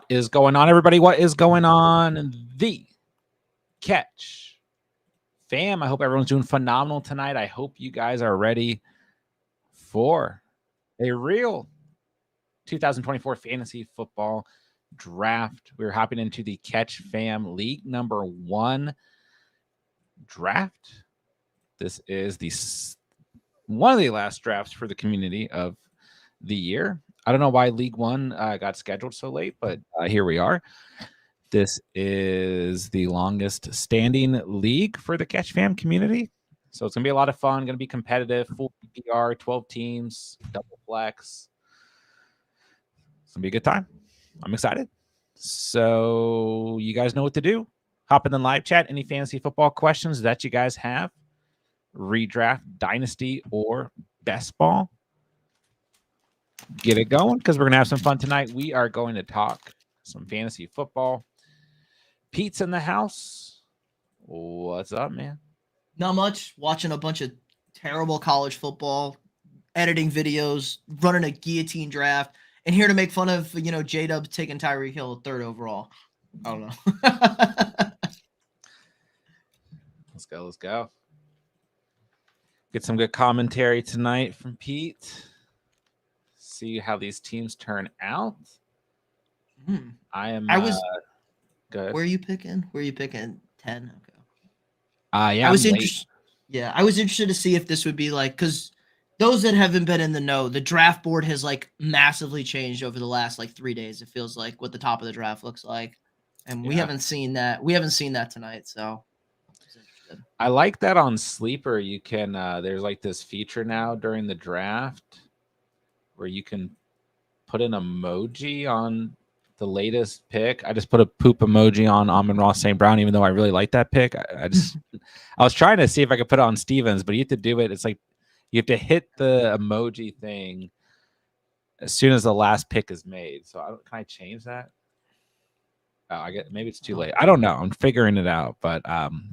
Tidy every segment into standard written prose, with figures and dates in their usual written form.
is going on, everybody? What is going on? The Catch fam. I hope everyone's doing phenomenal tonight. I hope you guys are ready for a real 2024 fantasy football draft. We're hopping into the Catch Fam League number 1 draft. This is one of the last drafts for the community of the year. I don't know why League 1 got scheduled so late, but here we are. This is the longest standing league for the Catch Fam community. So it's going to be a lot of fun, going to be competitive, full PPR, 12 teams, double flex. It's going to be a good time. I'm excited. So you guys know what to do. Hop in the live chat. Any fantasy football questions that you guys have? Redraft, dynasty, or best ball? Get it going because we're going to have some fun tonight. We are going to talk some fantasy football. Pete's in the house. What's up, man? Not much. Watching a bunch of terrible college football, editing videos, running a guillotine draft, and here to make fun of, J-Dub taking Tyreek Hill 3rd overall. I don't know. Let's go. Get some good commentary tonight from Pete. See how these teams turn out. I was good. Where are you picking? 10? Okay. Yeah. I was interested. Yeah, I was interested to see if this would be like, because those that haven't been in the know, the draft board has like massively changed over the last 3 days. It feels like what the top of the draft looks like, and we haven't seen that. We haven't seen that tonight, so. I like that on Sleeper. You can there's like this feature now during the draft where you can put an emoji on the latest pick. I just put a poop emoji on Amon-Ra St. Brown, even though I really like that pick. I was trying to see if I could put it on Stevens, but you have to do it. It's like you have to hit the emoji thing as soon as the last pick is made. So can I change that? Oh, maybe it's too late. I don't know. I'm figuring it out, but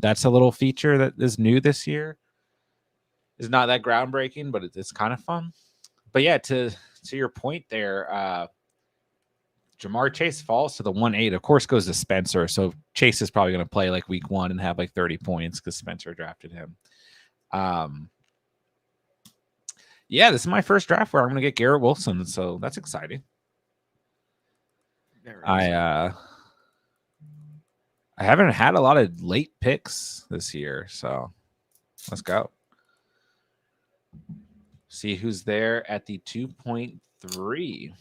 that's a little feature that is new this year. It's not that groundbreaking, but it's kind of fun. But yeah, to your point there, Jamar Chase falls to the 1-8. Of course, goes to Spencer. So Chase is probably going to play week 1 and have 30 points because Spencer drafted him. Yeah, this is my first draft where I'm going to get Garrett Wilson, so that's exciting. Very exciting. I haven't had a lot of late picks this year, so let's go. See who's there at the 2.3.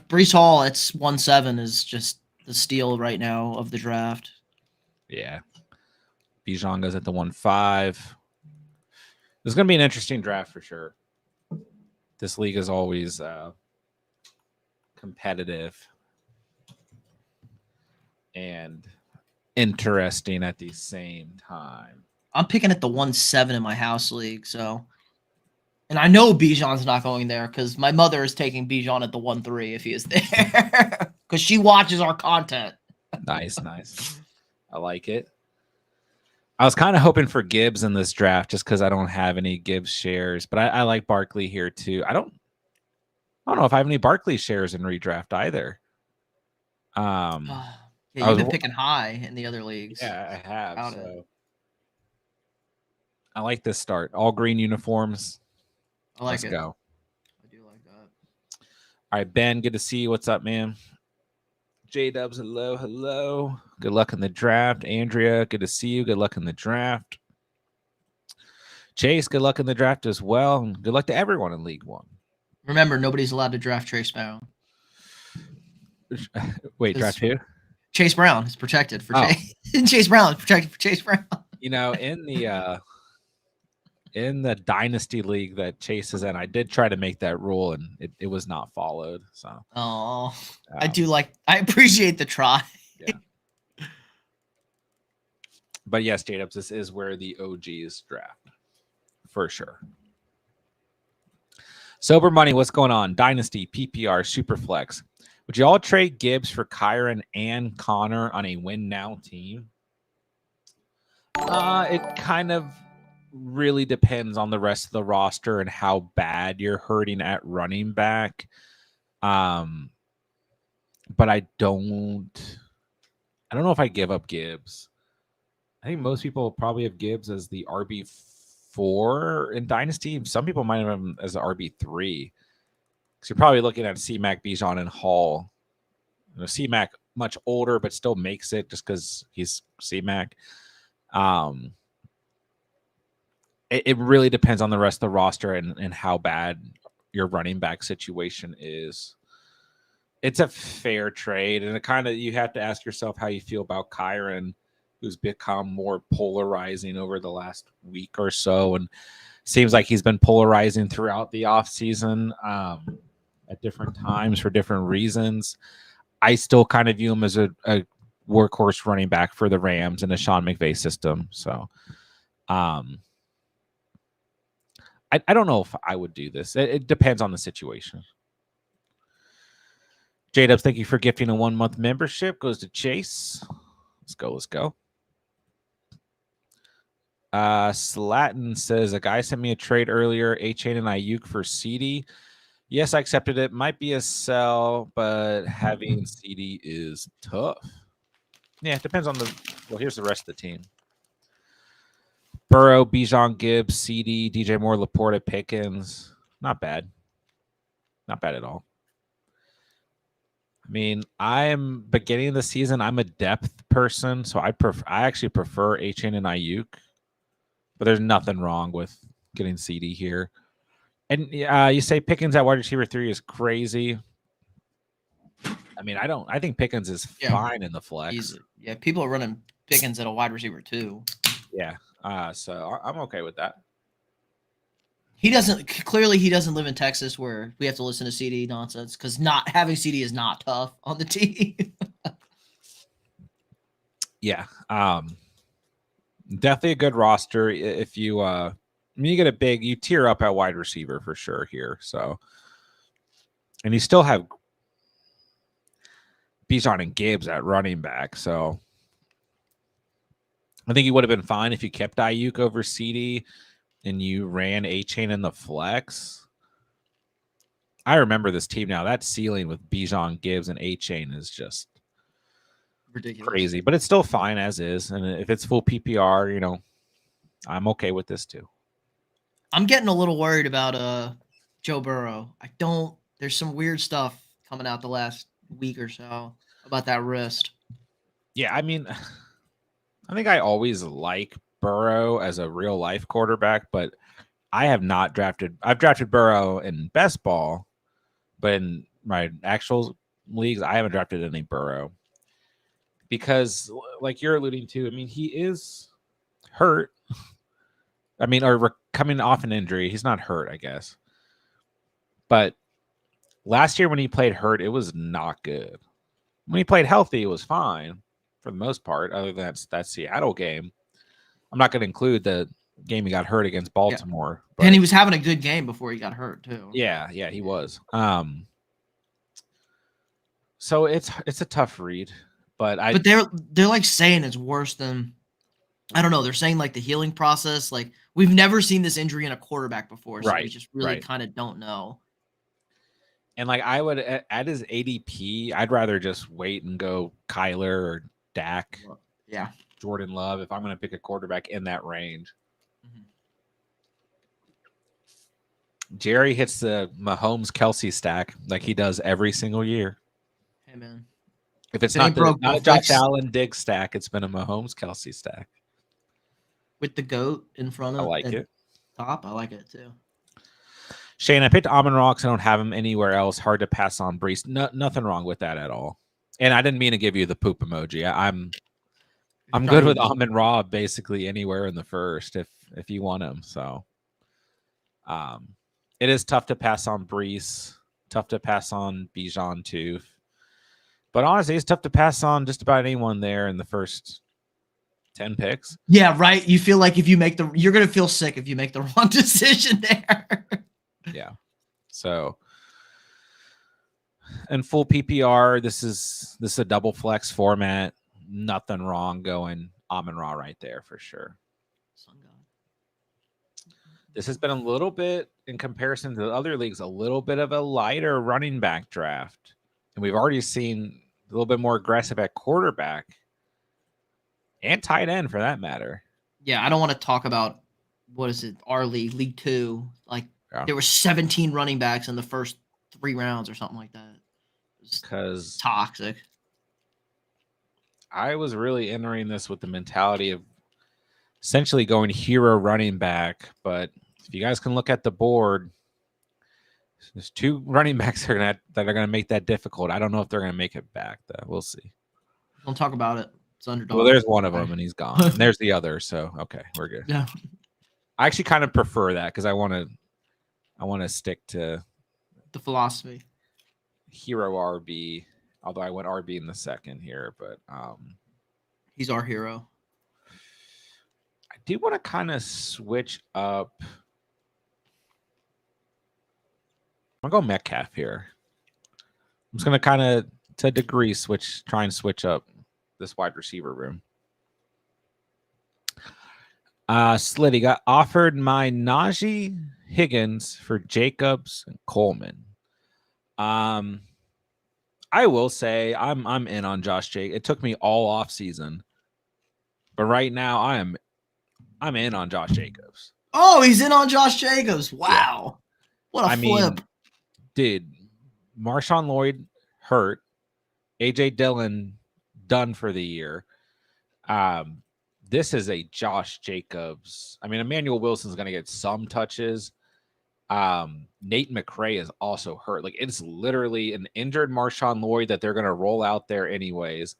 Breece Hall at 1.7 is just the steal right now of the draft. Yeah. Bijan goes at the 1.5. This is going to be an interesting draft for sure. This league is always competitive and interesting at the same time. I'm picking at the 1.7 in my house league, so. And I know Bijan's not going there because my mother is taking Bijan at the 1.3 if he is there because she watches our content. Nice. I like it. I was kind of hoping for Gibbs in this draft just because I don't have any Gibbs shares, but I like Barkley here too. I don't know if I have any Barkley shares in redraft either. Yeah, you've been picking high in the other leagues. Yeah, I have. So I like this start. All green uniforms. Let's go. I do like that. All right, Ben, good to see you. What's up, man? J-Dubs, hello. Good luck in the draft. Andrea, good to see you. Good luck in the draft. Chase, good luck in the draft as well. And good luck to everyone in League 1. Remember, nobody's allowed to draft Chase Brown. Wait, draft who? Chase Brown is protected for Chase. Chase Brown is protected for Chase Brown. In the Dynasty League that Chase is in, I did try to make that rule, and it was not followed. So, I appreciate the try. Yeah. But yes, J-Dubs, this is where the OGs draft for sure. Sober Money, what's going on? Dynasty, PPR, Superflex. Would you all trade Gibbs for Kyron and Connor on a win now team? It kind of really depends on the rest of the roster and how bad you're hurting at running back. but I don't know if I give up Gibbs. I think most people probably have Gibbs as the RB4 in Dynasty. Some people might have him as the RB3. Because you're probably looking at C-Mac, Bijan, and Hall. C-Mac much older, but still makes it just because he's C-Mac. It really depends on the rest of the roster and how bad your running back situation is. It's a fair trade, and it kind of you have to ask yourself how you feel about Kyron, who's become more polarizing over the last week or so, and seems like he's been polarizing throughout the offseason at different times for different reasons. I still kind of view him as a workhorse running back for the Rams in the Sean McVay system. So I don't know if I would do this. It depends on the situation. J-Dubs, thank you for gifting a 1-month membership. Goes to Chase. Let's go. Slatin says, a guy sent me a trade earlier, A-Chain and Ayuk for CD. Yes, I accepted it. Might be a sell, but having CD is tough. Yeah, it depends on well, here's the rest of the team. Burrow, Bijan, Gibbs, CD, DJ Moore, Laporta, Pickens. Not bad. Not bad at all. I mean, I'm beginning of the season. I'm a depth person, so I actually prefer A-Chain and Ayuk. But there's nothing wrong with getting CD here. And you say Pickens at wide receiver 3 is crazy. I mean, I think Pickens is fine in the flex. Easy. Yeah, people are running Pickens at a wide receiver too. Yeah. So I'm okay with that. He doesn't live in Texas where we have to listen to CD nonsense because not having CD is not tough on the team. Yeah. Definitely a good roster. If you you get you tier up at wide receiver for sure here. So, and you still have Bijan and Gibbs at running back. So I think he would have been fine if you kept Ayuk over CD and you ran A-Chain in the flex. I remember this team now. That ceiling with Bijan, Gibbs, and A-Chain is just ridiculous, crazy, but it's still fine as is. And if it's full PPR, I'm okay with this too. I'm getting a little worried about Joe Burrow. There's some weird stuff coming out the last week or so about that wrist. Yeah, I mean, I think I always like Burrow as a real life quarterback, but I've drafted Burrow in best ball, but in my actual leagues, I haven't drafted any Burrow because, like you're alluding to, I mean, he is hurt. I mean, or coming off an injury. He's not hurt, I guess. But last year when he played hurt, it was not good. When he played healthy, it was fine for the most part, other than that Seattle game. I'm not going to include the game he got hurt against Baltimore. Yeah. But, and he was having a good game before he got hurt too. Yeah, he was. So it's a tough read, but they're like saying it's worse than, I don't know. They're saying like the healing process, like we've never seen this injury in a quarterback before, so we just really kind of don't know. And like I would at his ADP, I'd rather just wait and go Kyler or Dak. Yeah. Jordan Love if I'm going to pick a quarterback in that range. Mm-hmm. Jerry hits the Mahomes Kelsey stack like he does every single year. Hey man. If it's not a Josh Allen Diggs stack, it's been a Mahomes Kelsey stack. With the GOAT in front of I like it. Top, I like it too. Shane, I picked Amon-Ra because I don't have him anywhere else. Hard to pass on Brees. Nothing wrong with that at all. And I didn't mean to give you the poop emoji. I'm good with Amon-Ra basically anywhere in the first if you want him. So it is tough to pass on Brees. Tough to pass on Bijan too. But honestly, it's tough to pass on just about anyone there in the first 10 picks. Yeah, right. You feel like if you make you're going to feel sick if you make the wrong decision there. Yeah. So, and full PPR, this is a double flex format. Nothing wrong going Amon-Ra right there for sure. This has been a little bit, in comparison to the other leagues, a little bit of a lighter running back draft. And we've already seen little bit more aggressive at quarterback and tight end for that matter. Yeah, I don't want to talk about what is it, our league, League 2. Like there were 17 running backs in the first 3 rounds or something like that. Because toxic. I was really entering this with the mentality of essentially going hero running back, but if you guys can look at the board, there's 2 running backs that are gonna make that difficult. I don't know if they're gonna make it back though. We'll see. Don't talk about it. It's Underdog. Well, there's one of them and he's gone. And there's the other, so okay, we're good. Yeah. I actually kind of prefer that because I want to stick to the philosophy. Hero RB, although I went RB in the second here, but he's our hero. I do want to kind of switch up. I'm gonna go Metcalf here. I'm just gonna kind of to a degree try and switch up this wide receiver room. Slitty got offered my Najee, Higgins for Jacobs and Coleman. I will say I'm in on Josh Jacobs. It took me all off season, but right now I'm in on Josh Jacobs. Oh, he's in on Josh Jacobs. Wow. Yeah. What a flip. Dude, Marshawn Lloyd hurt. AJ Dillon done for the year. This is a Josh Jacobs. I mean, Emmanuel Wilson's going to get some touches. Nate McRae is also hurt. Like, it's literally an injured Marshawn Lloyd that they're going to roll out there anyways.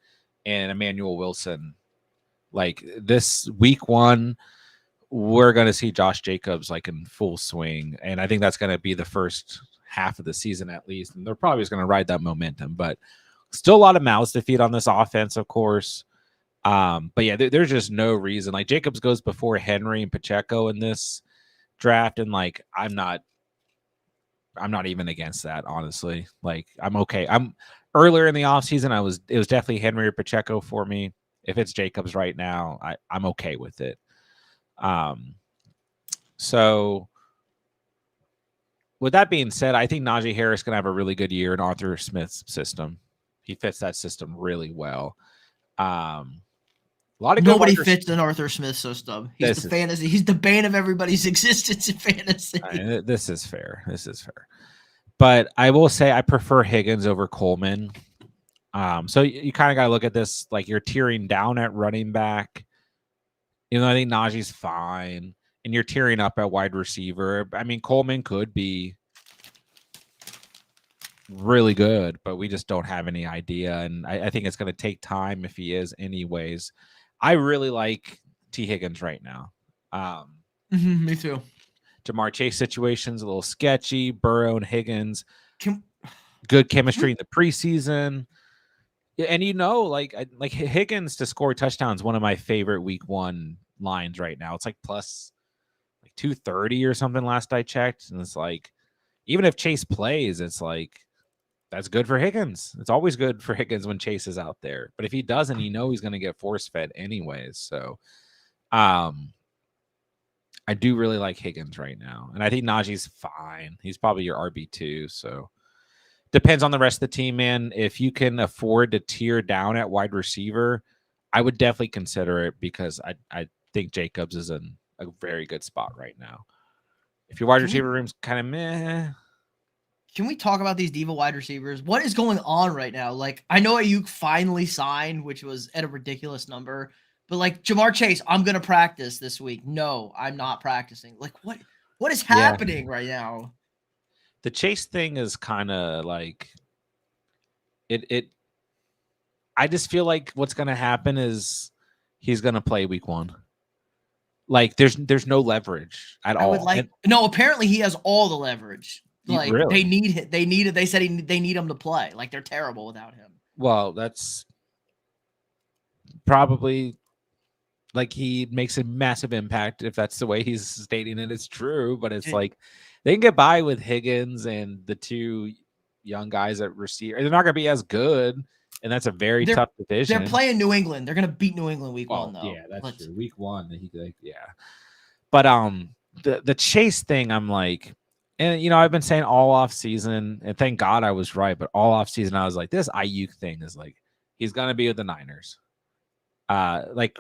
And Emmanuel Wilson. Like, this week 1, we're going to see Josh Jacobs like in full swing. And I think that's going to be the first half of the season at least. And they're probably just going to ride that momentum. But still a lot of mouths to feed on this offense, of course. But yeah, there's just no reason. Like, Jacobs goes before Henry and Pacheco in this draft, and like I'm not even against that, honestly. Like, I'm okay. I'm earlier in the offseason, it was definitely Henry or Pacheco for me. If it's Jacobs right now, I'm okay with it. So with that being said, I think Najee Harris gonna have a really good year in Arthur Smith's system. He fits that system really well. A lot of nobody fits in Arthur Smith's system. He's the fantasy. He's the bane of everybody's existence in fantasy. This is fair. But I will say I prefer Higgins over Coleman. So you kind of got to look at this like you're tearing down at running back. You know, I think Najee's fine, and you're tearing up at wide receiver. I mean, Coleman could be really good, but we just don't have any idea, and I think it's going to take time if he is anyways. I really like T. Higgins right now. Me too. Jamar Chase situation's a little sketchy. Burrow and Higgins, good chemistry in the preseason. Yeah, and like Higgins to score touchdowns, one of my favorite week 1 lines right now. It's like plus like 230 or something last I checked. And it's like, even if Chase plays, it's like, that's good for Higgins. It's always good for Higgins when Chase is out there. But if he doesn't, he's going to get force fed anyways. So I do really like Higgins right now. And I think Najee's fine. He's probably your RB2. So depends on the rest of the team, man. If you can afford to tear down at wide receiver, I would definitely consider it because I think Jacobs is in a very good spot right now. If your wide receiver room's kind of meh. Can we talk about these diva wide receivers? What is going on right now? Like, I know Ayuk finally signed, which was at a ridiculous number, but like Jamar Chase, I'm going to practice this week. No, I'm not practicing. Like, what is happening right now? The Chase thing is kind of like I just feel like what's going to happen is he's going to play week 1. Like, there's no leverage at all. No, apparently he has all the leverage. Like, really? they said they need him to play. Like, they're terrible without him. Well, that's probably like he makes a massive impact if that's the way he's stating it. It's true, but it's like they can get by with Higgins and the 2 young guys at receiver. They're not going to be as good, and that's a very tough division. They're playing New England. They're going to beat New England week 1, though. Yeah, that's true. Week 1, But the Chase thing, I'm like. And, you know, I've been saying all off season, and thank God I was right, but all off season, I was like, this Ayuk thing is like, He's gonna be with the Niners. Like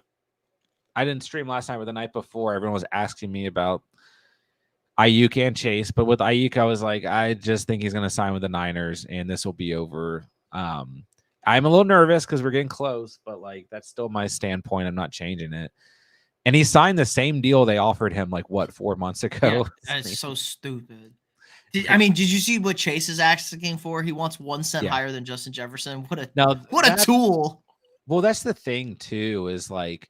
I didn't stream last night, but the night before, everyone was asking me about Ayuk and Chase. But with Ayuk, I was like, I just think he's gonna sign with the Niners, and this will be over. I'm a little nervous because we're getting close, but like that's still my standpoint. I'm not changing it. And he signed the same deal they offered him like what 4 months Yeah, ago. that's so stupid. I mean, did you see what Chase is asking for? He wants 1 cent Yeah. higher than Justin Jefferson. Now What a tool. Well, that's the thing too, is like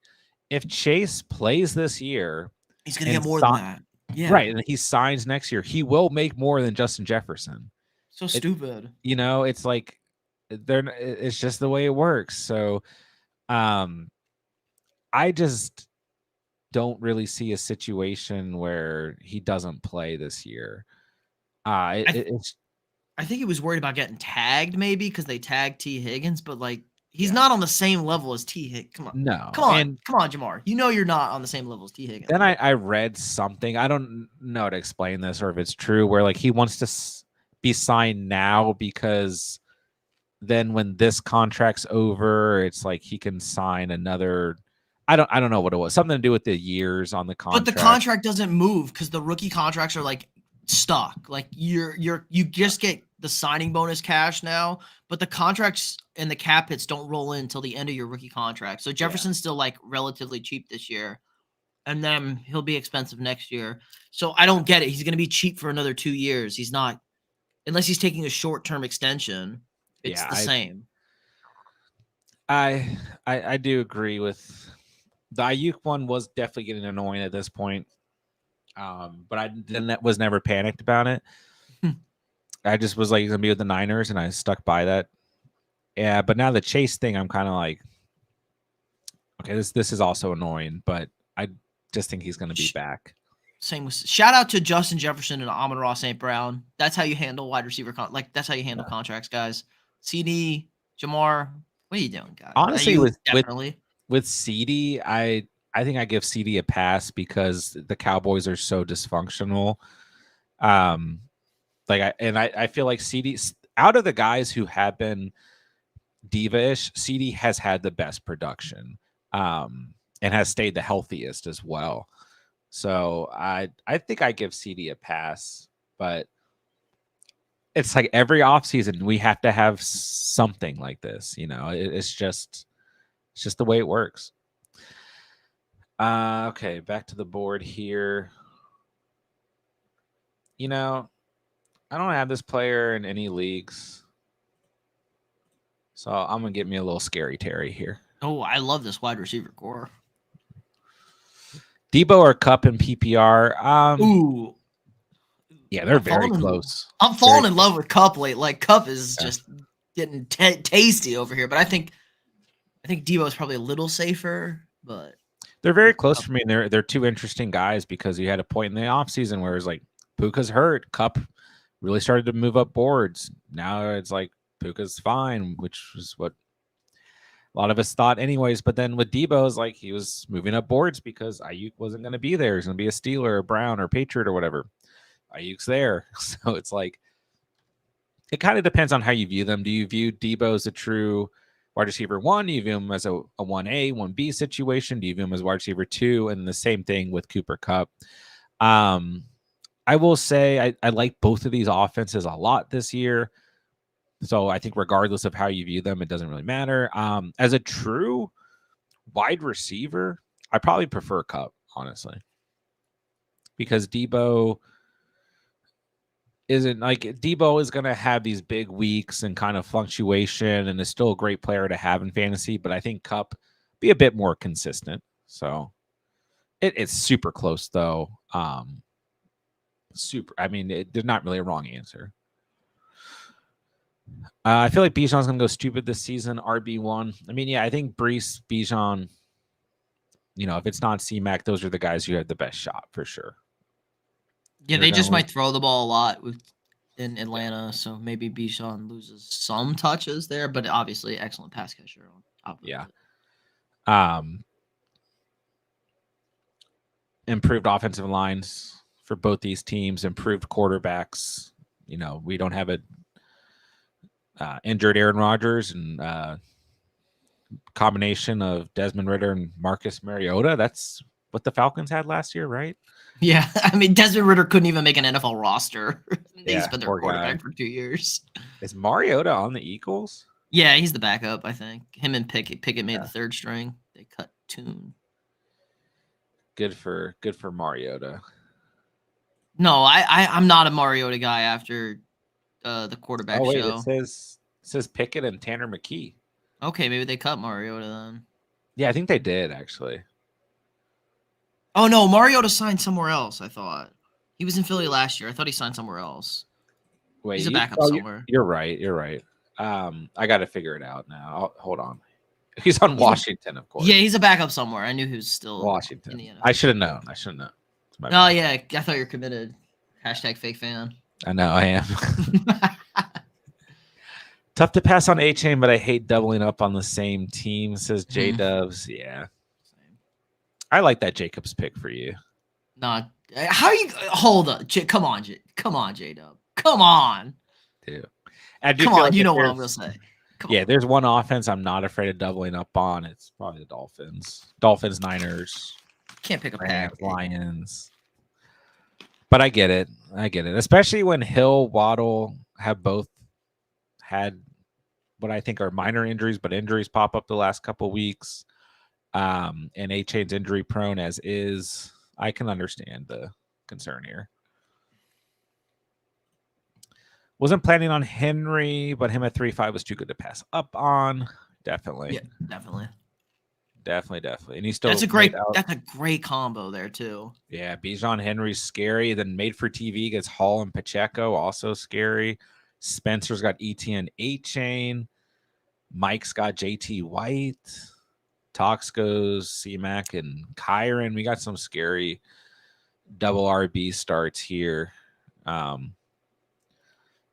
if Chase plays this year, he's gonna get more than that. Yeah, right, and he signs next year, he will make more than Justin Jefferson. So stupid. It's like it's just the way it works. So, I just don't really see a situation where he doesn't play this year. It's I think he was worried about getting tagged, maybe because they tagged T. Higgins, but like he's not on the same level as T. Higgins. Come on, no, come on, Jamar. You know you're not on the same level as T. Higgins. Then I read something. I don't know how to explain this or if it's true, where like he wants to be signed now because then when this contract's over, it's like he can sign another. I don't know what it was. Something to do with the years on the contract. But the contract doesn't move because the rookie contracts are like stuck. Like you just get the signing bonus cash now, but the contracts and the cap hits don't roll in until the end of your rookie contract. So Jefferson's still like relatively cheap this year, and then he'll be expensive next year. So I don't get it. He's going to be cheap for another 2 years. He's not, unless he's taking a short-term extension. It's the same. I do agree with the Ayuk one. Was definitely getting annoying at this point. But I was never panicked about it. I just was like, he's gonna be with the Niners, and I stuck by that. Yeah, but now the Chase thing, I'm kind of like, okay, this is also annoying, but I just think he's gonna be back. Same with shout out to Justin Jefferson and Amon-Ra St. Brown. That's how you handle wide receiver that's how you handle contracts, guys. CD, Jamar, what are you doing, guys? Honestly, with CD, I think I give CD a pass because the Cowboys are so dysfunctional. I feel like CD, out of the guys who have been diva-ish, CD has had the best production, and has stayed the healthiest as well. So I think I give CD a pass, but it's like every offseason we have to have something like this. It's just the way it works. Okay, back to the board here. I don't have this player in any leagues, so I'm gonna get me a little scary Terry here. Oh, I love this wide receiver core. Debo or Cup in PPR? Ooh, yeah, they're very close. I'm falling in love with Cup late. Like Cup is just getting tasty over here, but I think Debo is probably a little safer, but they're very close for me. And they're two interesting guys because you had a point in the offseason where it's like Puka's hurt, Cup really started to move up boards. Now it's like Puka's fine, which is what a lot of us thought anyways. But then with Debo, it's like he was moving up boards because Ayuk wasn't going to be there. He's going to be a Steeler, a Brown, or Patriot or whatever. Ayuk's there. So it's like, it kind of depends on how you view them. Do you view Debo as a true wide receiver 1? Do you view him as a 1A, 1B situation? Do you view him as wide receiver 2? And the same thing with Cooper Kupp. I will say I like both of these offenses a lot this year. So I think regardless of how you view them, it doesn't really matter. As a true wide receiver, I probably prefer Kupp, honestly. Because Debo is going to have these big weeks and kind of fluctuation and is still a great player to have in fantasy. But I think Kupp be a bit more consistent. So it's super close, though. There's not really a wrong answer. I feel like Bijan's going to go stupid this season, RB1. I think Breece, Bijan, if it's not C-Mac, those are the guys who have the best shot for sure. Yeah, they just might throw the ball a lot in Atlanta, so maybe Bijan loses some touches there, but obviously excellent pass catcher on top of it. Improved offensive lines for both these teams, improved quarterbacks. We don't have a injured Aaron Rodgers, and combination of Desmond Ridder and Marcus Mariota. That's what the Falcons had last year, right? Yeah, I mean Desmond Ridder couldn't even make an NFL roster. He's been their poor quarterback guy. for 2 years. Is Mariota on the Eagles? Yeah, he's the backup, I think. Him and Pickett made the third string. They cut Tune. Good for Mariota. No, I'm not a Mariota guy after the quarterback Oh wait, show. it says Pickett and Tanner McKee. Okay, maybe they cut Mariota then. Yeah, I think they did actually. Oh no, Mariota signed somewhere else. I thought he was in Philly last year. I thought he signed somewhere else. Wait, he's a backup somewhere. You're right. You're right. I got to figure it out now. Hold on. He's on Washington, of course. Yeah, he's a backup somewhere. I knew he was still Washington. In the NFL. I should have known. Oh yeah, I thought you were committed. Hashtag fake fan. I know I am. Tough to pass on A-Chain, but I hate doubling up on the same team, says J-Dubs. Yeah. I like that Jacobs pick for you. Not how you hold up. Come on, J-Dub. Come on. Dude. Come on, you know what I'm gonna say. There's one offense I'm not afraid of doubling up on. It's probably the Dolphins. Dolphins, Niners. Can't pick a pack. Lions. But I get it. Especially when Hill, Waddle have both had what I think are minor injuries, but injuries pop up the last couple weeks. And A-Chain's injury prone as is. I can understand the concern here. Wasn't planning on Henry, but him at 3.5 was too good to pass up on. Definitely. Yeah, definitely. And he's still that's a great combo there too. Yeah, Bijan Henry's scary. Then made for TV gets Hall and Pacheco, also scary. Spencer's got ETN A-Chain. Mike's got JT White. Tox goes C-Mac and Kyron. We got some scary double RB starts here.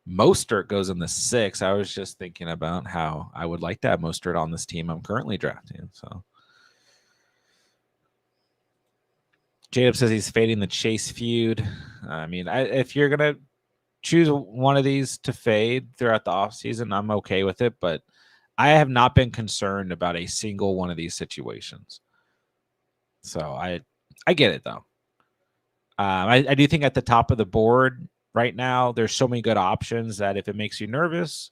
Mostert goes in the 6. I was just thinking about how I would like to have Mostert on this team I'm currently drafting. So Jacob says he's fading the Chase feud. I mean, if you're going to choose one of these to fade throughout the offseason, I'm okay with it. But I have not been concerned about a single one of these situations. So I get it, though. I do think at the top of the board right now, there's so many good options that if it makes you nervous,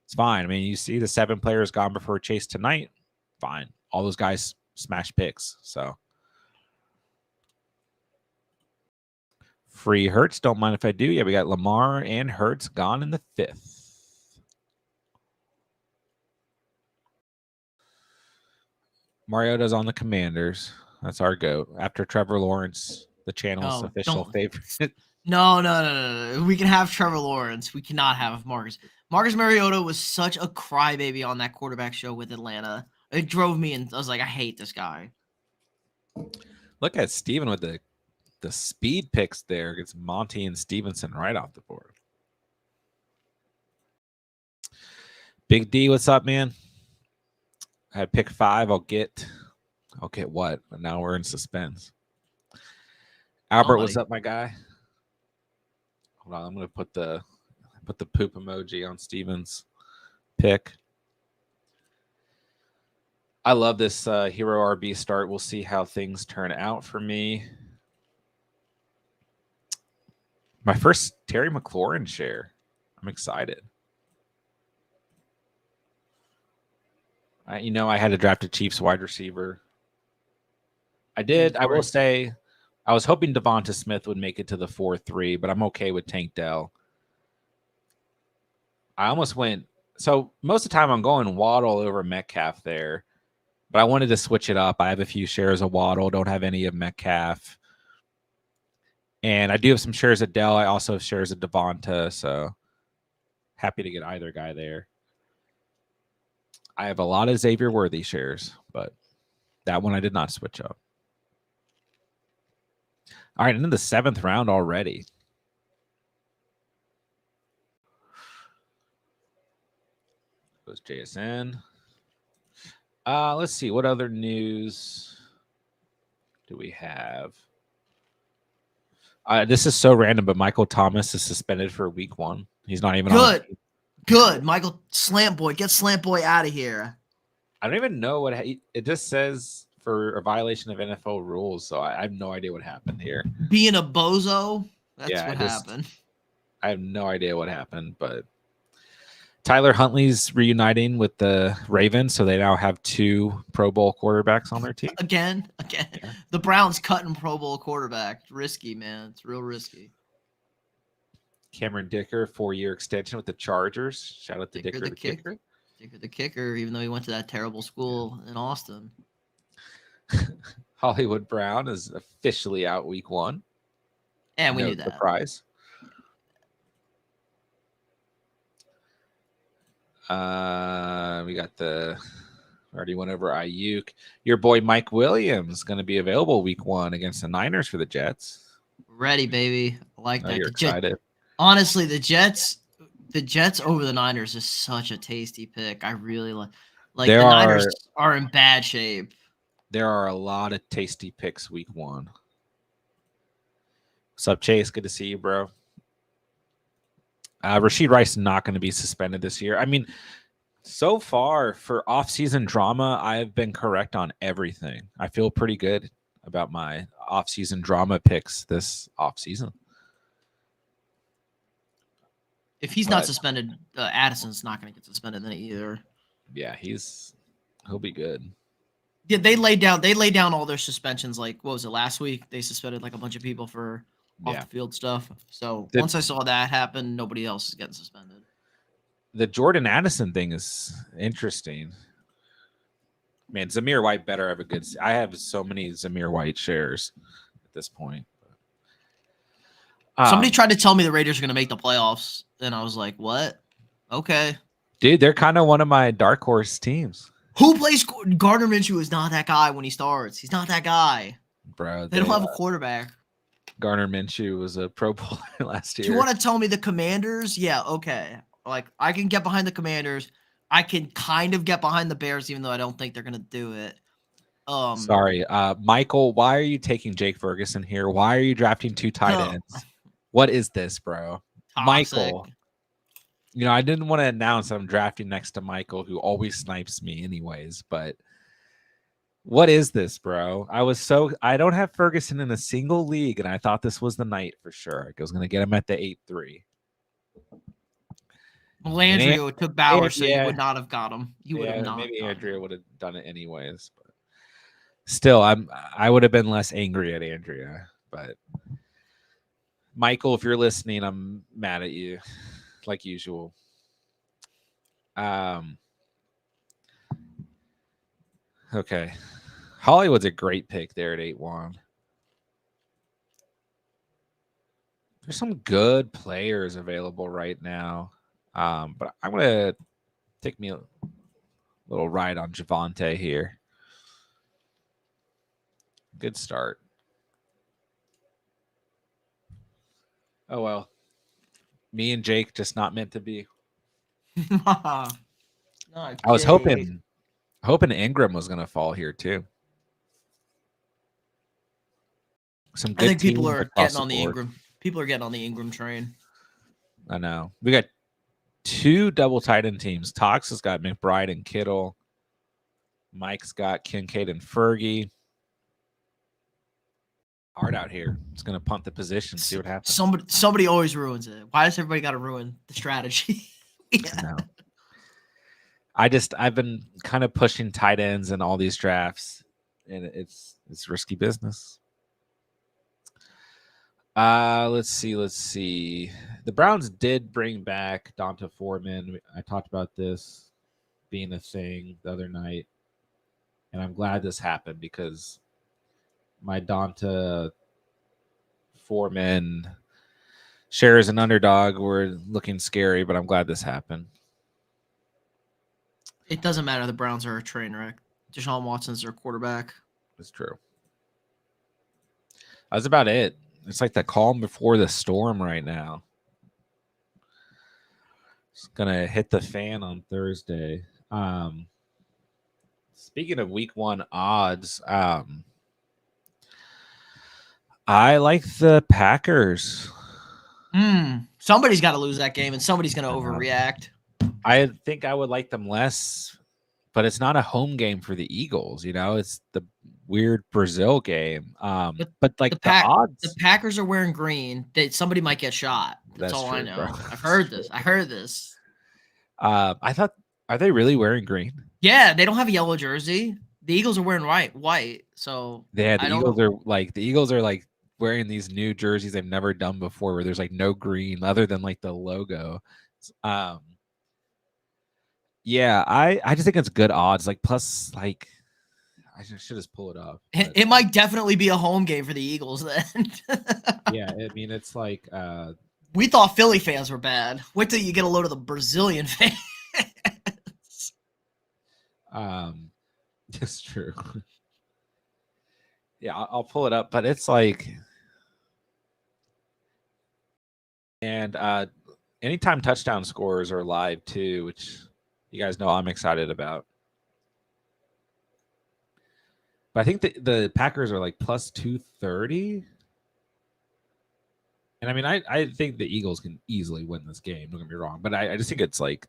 it's fine. I mean, you see the 7 players gone before Chase tonight. Fine. All those guys smash picks. So free Hurts. Don't mind if I do. Yeah, we got Lamar and Hurts gone in the 5th. Mariota's on the Commanders. That's our GOAT. After Trevor Lawrence, the channel's official favorite. No. We can have Trevor Lawrence. We cannot have Marcus. Marcus Mariota was such a crybaby on that quarterback show with Atlanta. It drove me, and I was like, I hate this guy. Look at Steven with the speed picks there. It's Monty and Stevenson right off the board. Big D, what's up, man? I had pick 5. I'll get what? But now we're in suspense. Albert, what's up, my guy? Hold on, I'm gonna put the poop emoji on Steven's pick. I love this hero RB start. We'll see how things turn out for me. My first Terry McLaurin share. I'm excited. I had to draft a Chiefs wide receiver. I did. I will say I was hoping Devonta Smith would make it to the 4-3, but I'm okay with Tank Dell. I almost went. So most of the time I'm going Waddle over Metcalf there, but I wanted to switch it up. I have a few shares of Waddle, don't have any of Metcalf. And I do have some shares of Dell. I also have shares of Devonta, so happy to get either guy there. I have a lot of Xavier Worthy shares, but that one I did not switch up. All right, and in the 7th round already. Goes JSN. Let's see. What other news do we have? This is so random, but Michael Thomas is suspended for week 1. He's not even good. Good. Michael Slant Boy. Get Slant Boy out of here. I don't even know what it just says for a violation of NFL rules. So I have no idea what happened here. Being a bozo, that's Yeah, what happened. I have no idea what happened, but Tyler Huntley's reuniting with the Ravens, so they now have 2 Pro Bowl quarterbacks on their team. Again. Yeah. The Browns cutting Pro Bowl quarterback. Risky, man. It's real risky. Cameron Dicker, 4-year extension with the Chargers. Shout out to Dicker the kicker. Dicker the kicker, even though he went to that terrible school in Austin. Hollywood Brown is officially out week 1. And we knew that. Surprise. We got already went over Ayuk. Your boy Mike Williams going to be available week 1 against the Niners for the Jets. Ready, baby. I like that. You're excited. Honestly, the Jets over the Niners is such a tasty pick. I really like the Niners are in bad shape. There are a lot of tasty picks week 1. What's up, Chase? Good to see you, bro. Rashid Rice is not going to be suspended this year. I mean, so far for off-season drama, I've been correct on everything. I feel pretty good about my off-season drama picks this off-season. If he's not suspended, Addison's not going to get suspended then either. Yeah, he'll be good. Yeah, they laid down all their suspensions. Like, what was it, last week? They suspended like a bunch of people for off the field stuff. So once I saw that happen, nobody else is getting suspended. The Jordan Addison thing is interesting. Man, Zamir White better have a good. I have so many Zamir White shares at this point. Somebody tried to tell me the Raiders are going to make the playoffs, and I was like, "What? Okay, dude, they're kind of one of my dark horse teams." Who plays Gardner Minshew? Is not that guy when he starts. He's not that guy, bro. They don't have a quarterback. Gardner Minshew was a Pro Bowler last year. Do you want to tell me the Commanders? Yeah, okay. Like, I can get behind the Commanders. I can kind of get behind the Bears, even though I don't think they're going to do it. Sorry, Michael, why are you taking Jake Ferguson here? Why are you drafting 2 tight ends? What is this, bro? Toxic. Michael. You know, I didn't want to announce that I'm drafting next to Michael, who always snipes me anyways, but what is this, bro? I don't have Ferguson in a single league, and I thought this was the night for sure. I was going to get him at the 8-3. Melandrio took Bauer, so you would not have got him. You would have not. Maybe Andrea would have done it anyways, but still, I would have been less angry at Andrea. But Michael, if you're listening, I'm mad at you, like usual. Okay, Hollywood's a great pick there at 8-1. There's some good players available right now. But I'm going to take me a little ride on Javonte here. Good start. Oh, well. Me and Jake just not meant to be. I was hoping Ingram was going to fall here too. Some good I think people are getting on the Ingram. People are getting on the Ingram train. I know. We got 2 double tight end teams. Tox has got McBride and Kittle. Mike's got Kincaid and Fergie. Hard out here. It's going to punt the position, see what happens. Somebody always ruins it. Why does everybody got to ruin the strategy? Yeah. I've been kind of pushing tight ends in all these drafts, and it's risky business. Let's see. The Browns did bring back Donta Foreman. I talked about this being a thing the other night, and I'm glad this happened because my Donta Foreman shares an Underdog were looking scary, but I'm glad this happened. It doesn't matter. The Browns are a train wreck. Deshaun Watson's their quarterback. That's true. That's about it. It's like the calm before the storm right now. It's gonna hit the fan on Thursday. Speaking of week 1 odds, I like the Packers. Somebody's got to lose that game, and somebody's going to overreact. I think I would like them less but it's not a home game for the Eagles. It's the weird Brazil game. But like the The odds, Packers are wearing green. Somebody might get shot. That's all I true, bro. know. I've heard this. I heard this. I thought, are they really wearing green? Yeah, they don't have a yellow jersey. The Eagles are wearing white. So Yeah, I don't know. the Eagles are like wearing these new jerseys they've never done before, where there's like no green other than like the logo. Yeah, I just think it's good odds. Like plus, like I should just pull it up. But, It might definitely be a home game for the Eagles then. yeah, I mean it's like we thought Philly fans were bad. Wait till you get a load of the Brazilian fans. it's true. Yeah, I'll pull it up, but it's like, and anytime touchdown scores are live too, which you guys know I'm excited about. But I think the Packers are like plus 230. And I mean, I think the Eagles can easily win this game. Don't get me wrong, but I just think it's like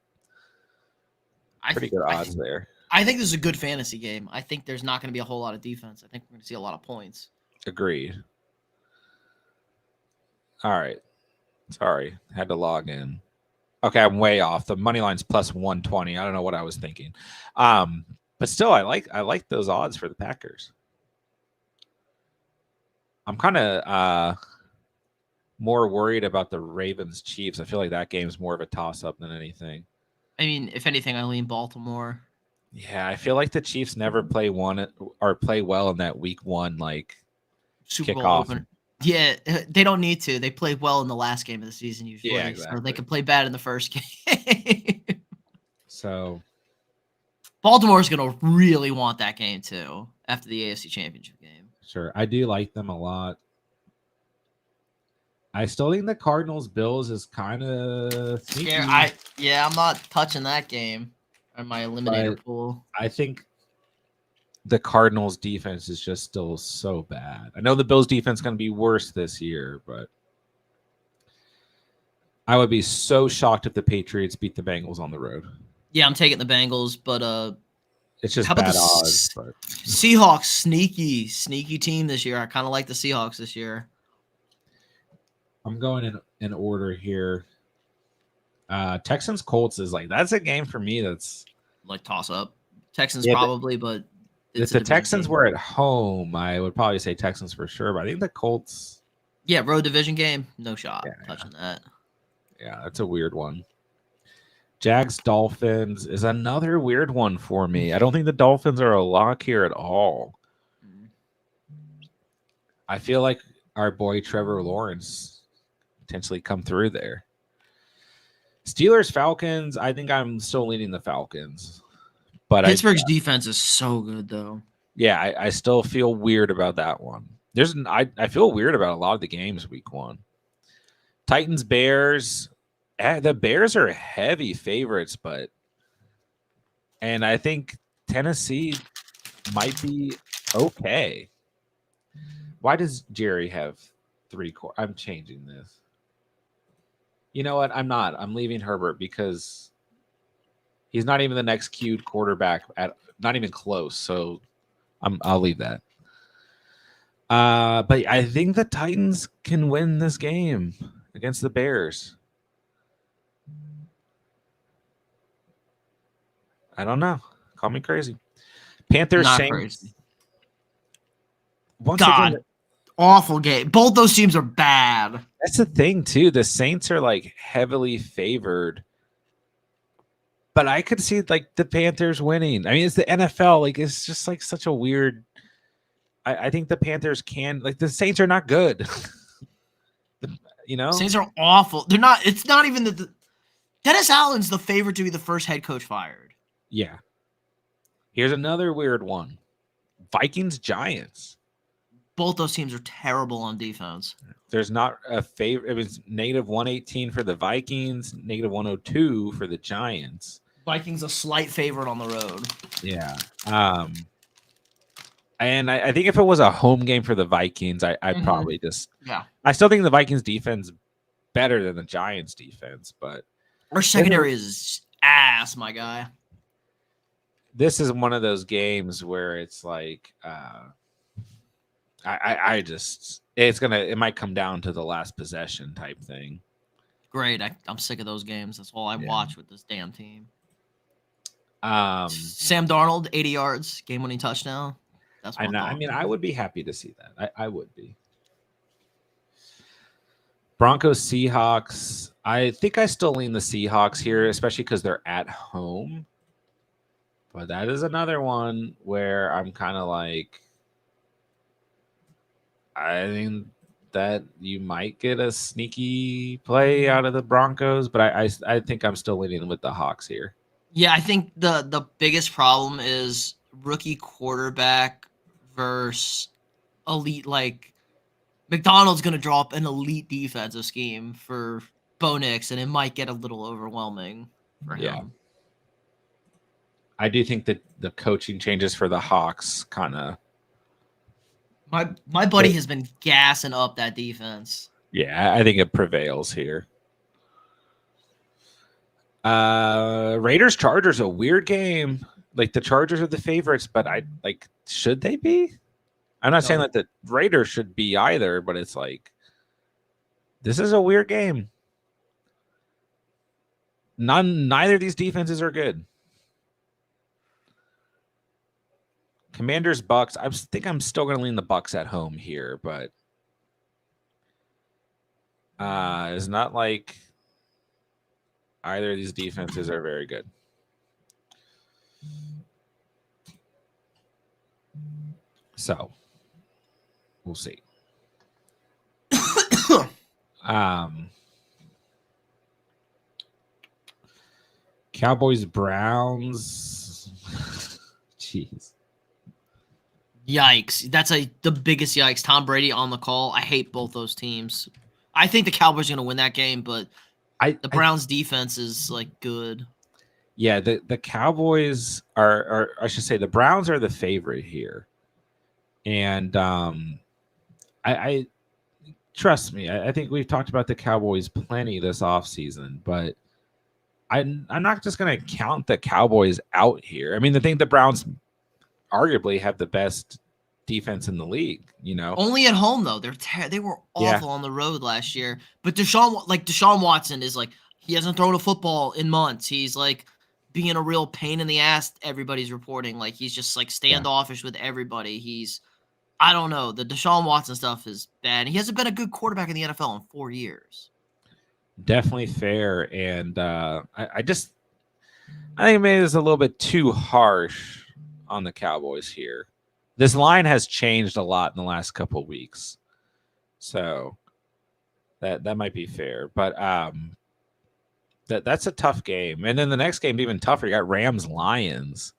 pretty good odds there. I think this is a good fantasy game. I think there's not going to be a whole lot of defense. I think we're going to see a lot of points. Agreed. All right. Sorry, had to log in. Okay, I'm way off. The money line's plus 120. I don't know what I was thinking. But still, I like those odds for the Packers. I'm kind of more worried about the Ravens Chiefs. I feel like that game's more of a toss-up than anything. I mean, if anything, I lean Baltimore. Yeah, I feel like the Chiefs never play well in that week one like Super Bowl kickoff. opener. Yeah, they don't need to. They play well in the last game of the season usually. Yeah, exactly. So they can play bad in the first game. So Baltimore's going to really want that game too after the AFC Championship game. Sure. I do like them a lot. I still think the Cardinals-Bills is kind of sneaky. I'm not touching that game on my eliminator pool. I think the Cardinals defense is just still so bad. I know the Bills defense is going to be worse this year, but I would be so shocked if the Patriots beat the Bengals on the road. Yeah, I'm taking the Bengals, but it's just how about bad the odds. But Seahawks, sneaky team this year. I kind of like the Seahawks this year. I'm going in order here. Texans Colts is like, that's a game for me that's like toss up. Texans probably, but if the Texans were at home, I would probably say Texans for sure. But I think the Colts. Yeah, road division game, no shot touching that. Yeah, that's a weird one. Jags Dolphins is another weird one for me. I don't think the Dolphins are a lock here at all. I feel like our boy Trevor Lawrence potentially come through there. Steelers Falcons, I think I'm still leading the Falcons. But Pittsburgh's defense is so good though. Yeah, I still feel weird about that one. I feel weird about a lot of the games week one. Titans Bears. The Bears are heavy favorites, and I think Tennessee might be okay. Why does Jerry have 3 quarters? I'm changing this. You know what? I'm not. I'm leaving Herbert because he's not even the next queued quarterback not even close. So I'll leave that. But I think the Titans can win this game against the Bears. I don't know. Call me crazy. Panthers Not Saints. Crazy. Once God, again, awful game. Both those teams are bad. That's the thing too. The Saints are like heavily favored, but I could see like the Panthers winning. I mean, it's the NFL. Like it's just like such a weird. I think the Panthers can like the Saints are not good. Saints are awful. They're not. It's not even the Dennis Allen's the favorite to be the first head coach fired. Yeah. Here's another weird one. Vikings Giants. Both those teams are terrible on defense. There's not a favorite. It was -118 for the Vikings, -102 for the Giants. Vikings a slight favorite on the road. Yeah. And I think if it was a home game for the Vikings, I'd probably just. Yeah. I still think the Vikings defense better than the Giants defense, but our secondary is ass, my guy. this is one of those games where it's like I just it might come down to the last possession type thing. Great. I'm sick of those games. That's all I watch with this damn team. Sam Darnold, 80 yards, game-winning touchdown. That's what I mean, I would be happy to see that. I would be. Broncos, Seahawks. I think I still lean the Seahawks here, especially because they're at home. But that is another one where I'm kind of like, I think that you might get a sneaky play out of the Broncos, but I think I'm still leaning with the Hawks here. Yeah, I think the biggest problem is rookie quarterback versus elite. Like McDonald's going to draw up an elite defensive scheme for Bo Nix, and it might get a little overwhelming for him. Yeah. I do think that the coaching changes for the Hawks kind of. My buddy has been gassing up that defense. Yeah, I think it prevails here. Raiders Chargers, a weird game. Like the Chargers are the favorites, but should they be? I'm not saying that the Raiders should be either, but it's like this is a weird game. Neither of these defenses are good. Commanders Bucks. I think I'm still going to lean the Bucks at home here, but it's not like either of these defenses are very good. So we'll see. Cowboys Browns. Jeez. Yikes. That's the biggest yikes. Tom Brady on the call. I hate both those teams. I think the Cowboys are going to win that game, but the Browns defense is like good. Yeah, the Cowboys are I should say the Browns are the favorite here. And I trust me, I think we've talked about the Cowboys plenty this offseason, but I'm not just going to count the Cowboys out here. I mean, the Browns arguably have the best defense in the league, you know. Only at home though. They were awful on the road last year. But Deshaun Watson is like he hasn't thrown a football in months. He's like being a real pain in the ass. Everybody's reporting like he's just like standoffish with everybody. I don't know. The Deshaun Watson stuff is bad. He hasn't been a good quarterback in the NFL in 4 years. Definitely fair, and I think maybe it's a little bit too harsh on the Cowboys here. This line has changed a lot in the last couple of weeks, so that might be fair. But that's a tough game, and then the next game even tougher. You got Rams Lions.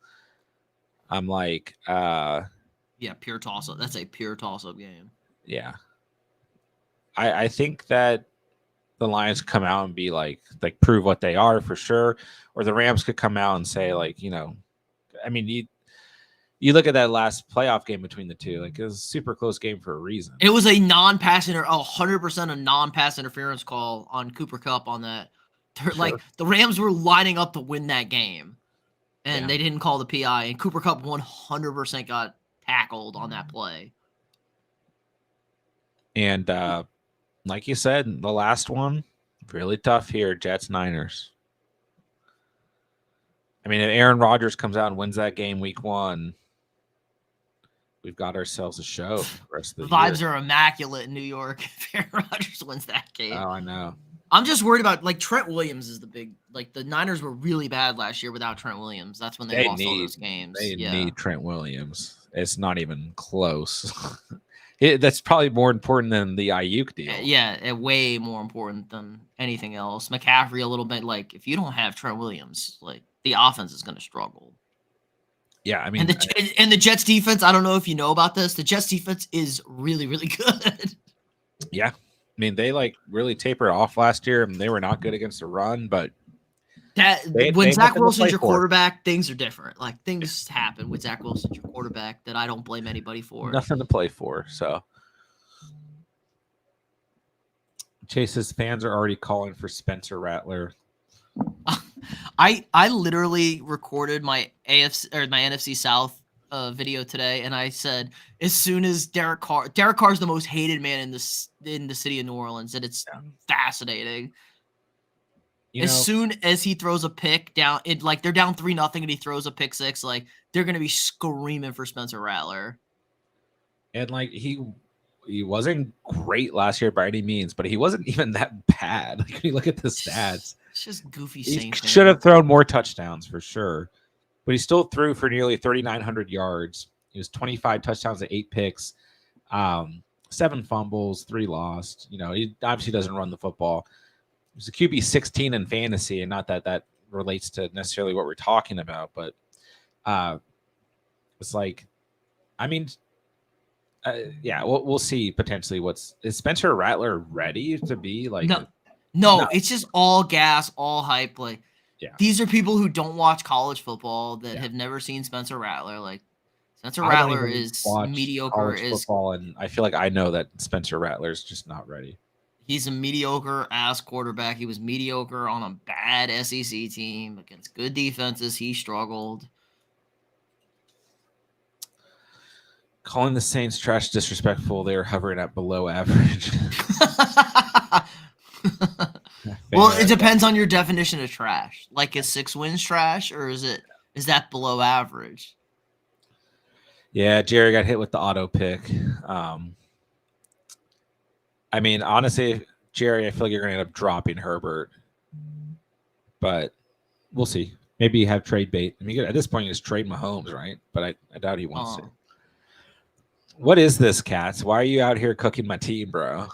I'm like, pure toss up. That's a pure toss up game. Yeah, I think that the Lions come out and be like prove what they are for sure, or the Rams could come out and say like, you know, I mean you look at that last playoff game between the two, like it was a super close game for a reason. It was a 100% a non-pass interference call on Cooper Kupp on that. Like the Rams were lining up to win that game, and they didn't call the PI, and Cooper Kupp 100% got tackled on that play. And like you said, the last one, really tough here, Jets Niners. I mean, if Aaron Rodgers comes out and wins that game week 1, we've got ourselves a show for the rest of the vibes year. Are immaculate in New York if Aaron Rodgers wins that game. Oh, I know. I'm just worried about like Trent Williams is the big the Niners were really bad last year without Trent Williams. That's when they lost all those games. They need Trent Williams. It's not even close. That's probably more important than the Ayuk deal. Yeah, way more important than anything else. McCaffrey a little bit. Like if you don't have Trent Williams, like the offense is going to struggle. Yeah, I mean, and the Jets defense. I don't know if you know about this. The Jets defense is really, really good. Yeah, I mean they really tapered off last year, and they were not good against the run. But when Zach Wilson's your quarterback, things are different. Like things happen with Zach Wilson's your quarterback that I don't blame anybody for. Nothing to play for. So Chase's fans are already calling for Spencer Rattler. I literally recorded my AFC or my NFC South video today, and I said as soon as Derek Carr's the most hated man in the city of New Orleans, and it's fascinating. As soon as he throws a pick down, they're down 3-0 and he throws a pick six, like they're gonna be screaming for Spencer Rattler. And like he wasn't great last year by any means, but he wasn't even that bad. Like when you look at the stats, it's just goofy. He should have thrown more touchdowns for sure, but he still threw for nearly 3,900 yards. He was 25 touchdowns and 8 picks, 7 fumbles, 3 lost. He obviously doesn't run the football. He was a QB 16 in fantasy, and not that relates to necessarily what we're talking about, but it's like, I mean, yeah, we'll see potentially. Is Spencer Rattler ready to be like? No, it's just all gas, all hype. Like, yeah, these are people who don't watch college football that have never seen Spencer Rattler. Like, Spencer Rattler is mediocre. Football, and I feel like I know that Spencer Rattler is just not ready. He's a mediocre ass quarterback. He was mediocre on a bad SEC team against good defenses. He struggled. Calling the Saints trash disrespectful. They were hovering at below average. Well, it depends on your definition of trash. Like, is 6 wins trash, or is that below average? Yeah, Jerry got hit with the auto pick. I mean, honestly, Jerry, I feel like you're going to end up dropping Herbert, but we'll see. Maybe you have trade bait. I mean, at this point, you just trade Mahomes, right? But I doubt he wants to. What is this, Cats? Why are you out here cooking my team, bro?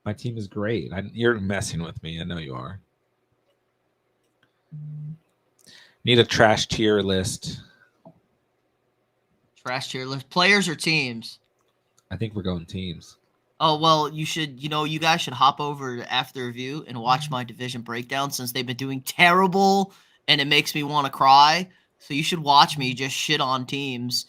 My team is great. You're messing with me. I know you are. Need a trash tier list. Trash tier list. Players or teams? I think we're going teams. Oh, well, you should, you guys should hop over to After Review and watch my division breakdown since they've been doing terrible and it makes me want to cry. So you should watch me just shit on teams.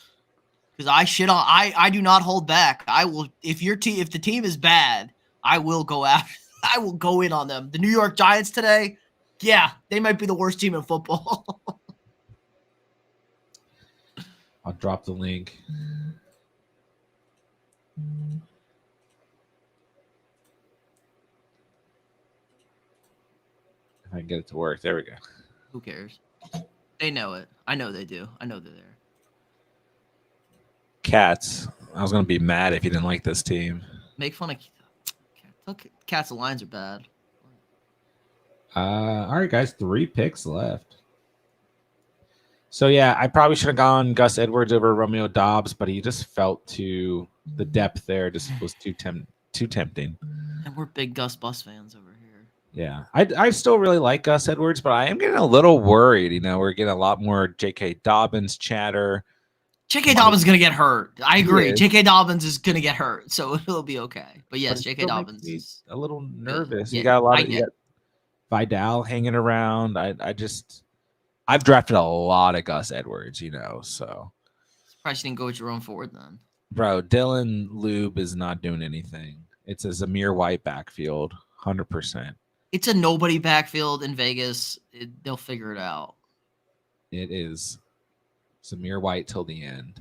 Because I do not hold back. I will, if the team is bad, I will go after, I will go in on them. The New York Giants today, yeah, they might be the worst team in football. I'll drop the link. If I can get it to work. There we go. Who cares? They know it. I know they do. I know they're there. Cats. I was going to be mad if you didn't like this team. Make fun of Cats. The lines are bad. All right, guys. 3 picks left. So, yeah, I probably should have gone Gus Edwards over Romeo Doubs, but he just felt the depth there just was too tempting. And we're big Gus Bus fans over here. Yeah, I still really like Gus Edwards, but I am getting a little worried. We're getting a lot more J.K. Dobbins chatter. J.K. Dobbins is going to get hurt. I agree. J.K. Dobbins is going to get hurt, so it'll be okay. But yes, J.K. Dobbins is a little nervous. You got you got Vidal hanging around. I've drafted a lot of Gus Edwards, so. Surprised you didn't go with your own forward then. Bro, Dylan Lube is not doing anything. It's a Zamir White backfield, 100%. It's a nobody backfield in Vegas. They'll figure it out. It is Zamir White till the end.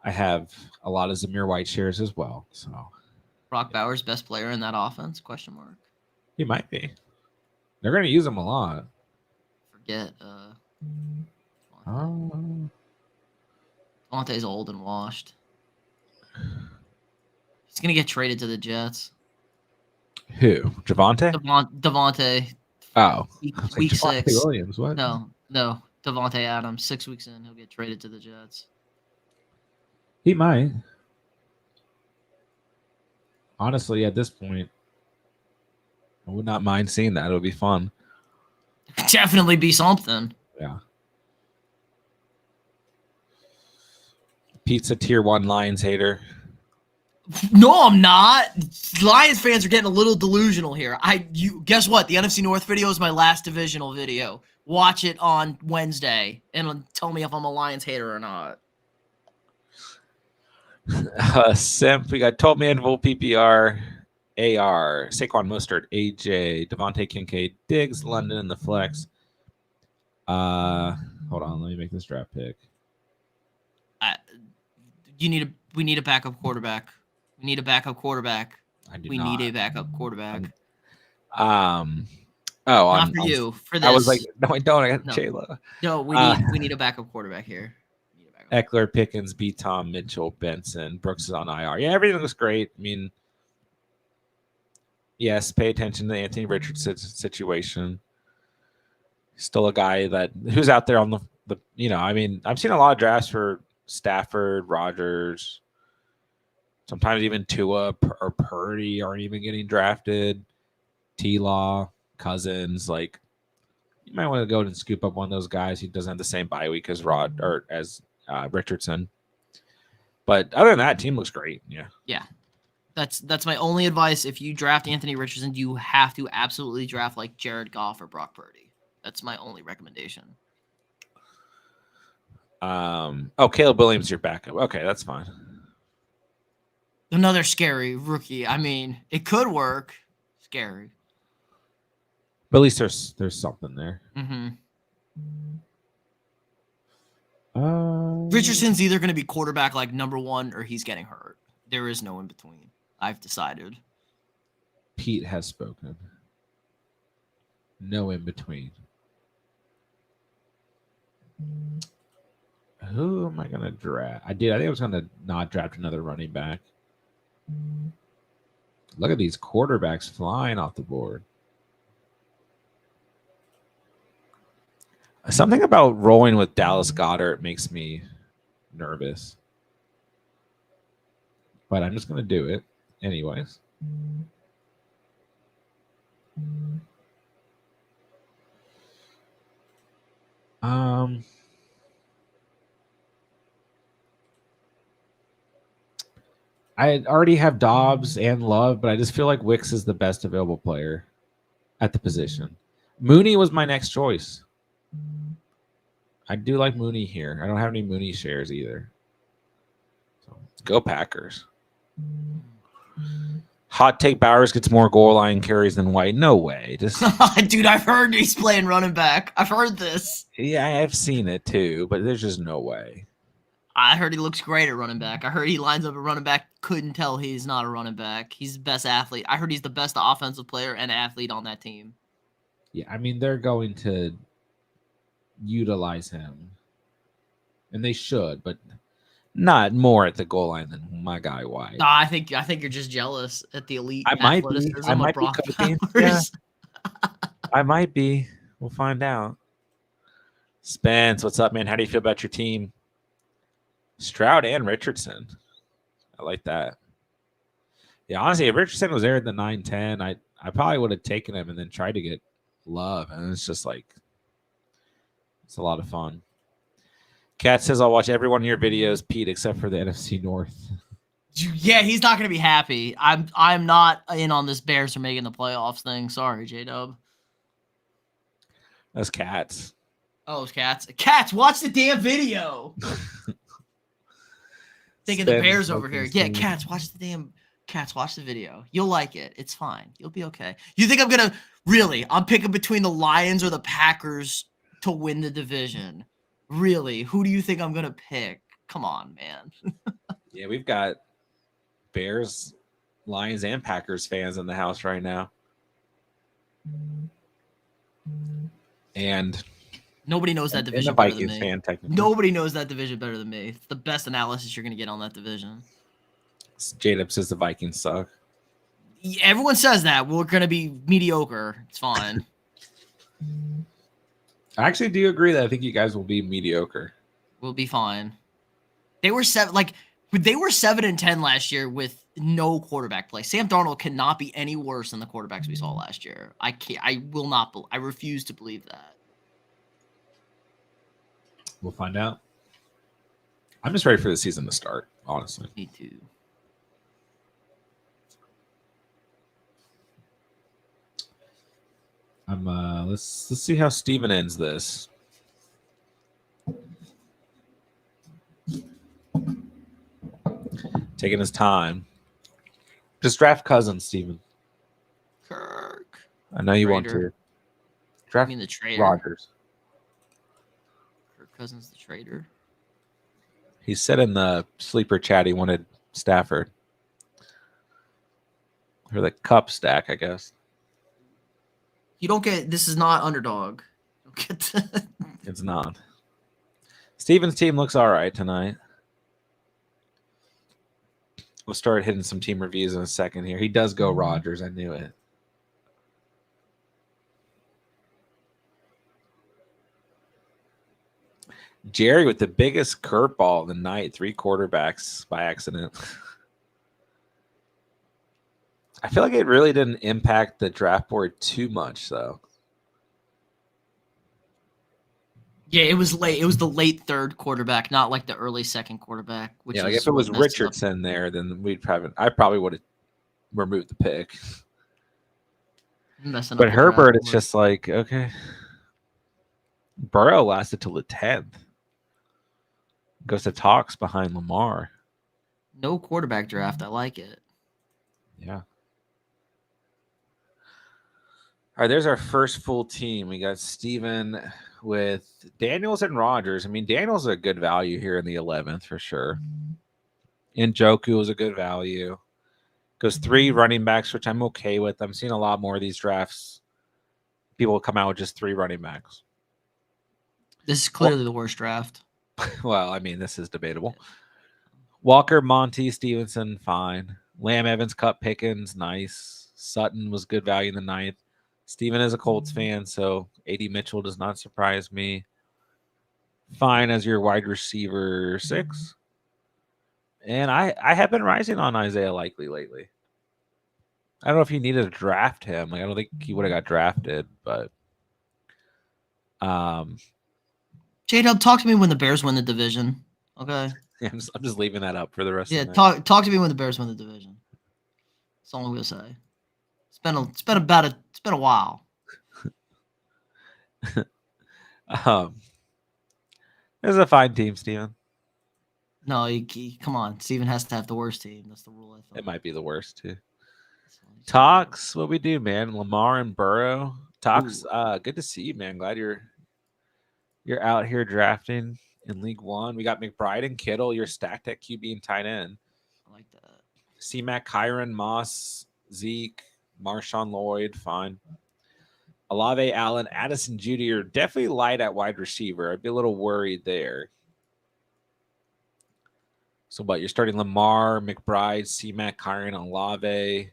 I have a lot of Zamir White shares as well. So, Brock Bowers, best player in that offense? ? He might be. They're going to use him a lot. Forget. Devontae's old and washed. He's going to get traded to the Jets. Who? Javonte? Devontae. Oh. Week 6. Williams, what? No. Devontae Adams. 6 weeks in, he'll get traded to the Jets. He might. Honestly, at this point, I would not mind seeing that. It would be fun. It could definitely be something. Yeah. Pizza tier 1 Lions hater. No, I'm not. Lions fans are getting a little delusional here. Guess what? The NFC North video is my last divisional video. Watch it on Wednesday and tell me if I'm a Lions hater or not. Simp, we got 12 man full PPR AR, Saquon Mostert, AJ, Devontae Kincaid, Diggs, London in the flex. Hold on, let me make this draft pick. We need a backup quarterback. We need a backup quarterback. Need a backup quarterback. Not for you. For this, I was like, no, I don't. I got J-Lo. No, we need a backup quarterback here. Eckler, Pickens, B. Tom, Mitchell, Benson, Brooks is on IR. Yeah, everything looks great. I mean, yes, pay attention to the Anthony Richardson situation. Still a guy who's out there on the I mean, I've seen a lot of drafts for Stafford, Rodgers, sometimes even Tua or Purdy aren't even getting drafted. T-Law, Cousins, like you might want to go and scoop up one of those guys who doesn't have the same bye week as Richardson. But other than that, team looks great. Yeah. Yeah. That's my only advice. If you draft Anthony Richardson, you have to absolutely draft like Jared Goff or Brock Purdy. That's my only recommendation. Caleb Williams, your backup. Okay, that's fine. Another scary rookie. I mean, it could work. Scary. But at least there's something there. Mm-hmm. Richardson's either going to be quarterback like number 1 or he's getting hurt. There is no in between. I've decided. Pete has spoken. No in between. Who am I going to draft? I think I was going to not draft another running back. Look at these quarterbacks flying off the board. Something about rolling with Dallas Goedert makes me nervous. But I'm just going to do it anyways. I already have Dobbs and Love, but I just feel like Wicks is the best available player at the position. Mooney was my next choice. I do like Mooney here. I don't have any Mooney shares either. So go Packers. Hot take: Bowers gets more goal line carries than White. No way. Just dude, I've heard he's playing running back. I've heard this. Yeah, I've seen it too, but there's just no way. I heard he looks great at running back. I heard he lines up a running back. Couldn't tell he's not a running back. He's the best athlete. I heard he's the best offensive player and athlete on that team. Yeah, I mean, they're going to utilize him. And they should, but not more at the goal line than my guy White. No, I think you're just jealous at the elite. I might be. Yeah. I might be. We'll find out. Spence, what's up, man? How do you feel about your team? Stroud and Richardson. I like that. Yeah, honestly, if Richardson was there at the 9-10, I probably would have taken him and then tried to get Love. And it's just like, it's a lot of fun. Kat says, I'll watch every one of your videos, Pete, except for the NFC North. Yeah, he's not going to be happy. I'm not in on this Bears are making the playoffs thing. Sorry, J-Dub. That's Cats. Oh, it's Cats. Cats, watch the damn video. Thinking the Bears over here. Yeah, Cats, watch the video. You'll like it. It's fine. You'll be okay. You think I'm picking between the Lions or the Packers to win the division. Really? Who do you think I'm going to pick? Come on, man. Yeah, we've got Bears, Lions, and Packers fans in the house right now. And nobody knows that division better than me. Nobody knows that division better than me. It's the best analysis you're going to get on that division. J-Dub says the Vikings suck. Yeah, everyone says that. We're going to be mediocre. It's fine. I actually do agree that I think you guys will be mediocre. We'll be fine. They were 7-10 last year with no quarterback play. Sam Darnold cannot be any worse than the quarterbacks we saw last year. I refuse to believe that. We'll find out. I'm just ready for the season to start, honestly. Me too. Let's see how Steven ends this. Taking his time. Just draft Cousins, Steven. I know you want Trader. to. Draft The trader. Rodgers. Kirk Cousins, the trader. He said in the sleeper chat he wanted Stafford. Or the cup stack, I guess. You don't get. This is not underdog. You don't get It's not. Steven's team looks all right tonight. We'll start hitting some team reviews in a second here. He does go Rodgers. I knew it. Jerry with the biggest curveball of the night. 3 quarterbacks by accident. I feel like it really didn't impact the draft board too much, though. Yeah, it was late. It was the late third quarterback, not like the early second quarterback. Which Yeah, like is if it was what messed it up. Richardson there, then I probably would have removed the pick. Messing But up the Herbert, draft it's board. just like, okay. Burrow lasted till the 10th. Goes to talks behind Lamar. No quarterback draft. I like it. Yeah. All right, there's our first full team. We got Steven with Daniels and Rodgers. I mean, Daniels is a good value here in the 11th for sure. Njoku is a good value. Goes 3 running backs, which I'm okay with. I'm seeing a lot more of these drafts. People come out with just 3 running backs. This is clearly the worst draft. Well, I mean, this is debatable. Walker, Monty, Stevenson, fine. Lamb, Evans, Cup, Pickens, nice. Sutton was good value in the 9th. Steven is a Colts fan, so A.D. Mitchell does not surprise me. Fine as your wide receiver 6. And I have been rising on Isaiah Likely lately. I don't know if you needed to draft him. Like, I don't think he would have got drafted, but J-Dub, talk to me when the Bears win the division. Okay. I'm just leaving that up for the rest Yeah, of the night. talk to me when the Bears win the division. That's all I'm gonna say. It's been a while. This is a fine team, Steven. No, come on. Steven has to have the worst team. That's the rule. I thought. It might be the worst too. Talks, what we do, man. Lamar and Burrow. Talks, good to see you, man. Glad you're out here drafting in League One. We got McBride and Kittle. You're stacked at QB and tight end. I like that. C-Mac, Kyron, Moss, Zeke, Marshawn Lloyd, fine. Olave, Allen, Addison, Judy are definitely light at wide receiver. I'd be a little worried there. So, what? You're starting Lamar, McBride, C-Mac, Kyron, Olave,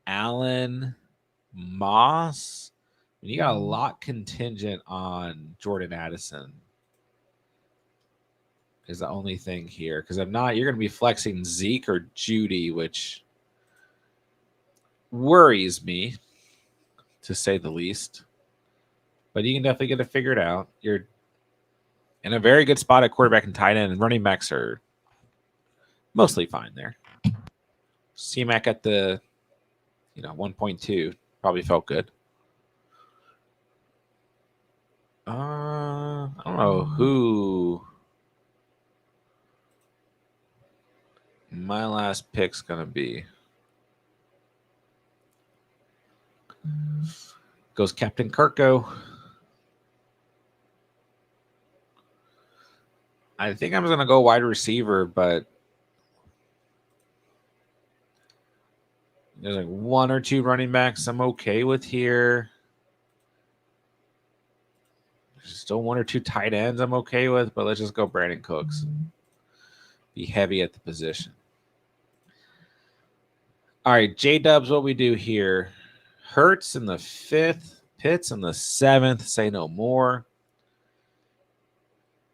Allen, Moss. You got a lot contingent on Jordan Addison. Is the only thing here. Because if not, you're going to be flexing Zeke or Judy, which worries me, to say the least. But you can definitely get it figured out. You're in a very good spot at quarterback and tight end, and running backs are mostly fine there. C-Mac at the 1.2 probably felt good. I don't know who my last pick's gonna be. Goes Captain Kirko. I think I'm gonna go wide receiver, but there's like 1 or 2 running backs I'm okay with here. There's still 1 or 2 tight ends I'm okay with, but let's just go Brandon Cooks. Be heavy at the position. All right, J-Dubs, what we do here. Hurts in the 5th, Pitts in the 7th, say no more.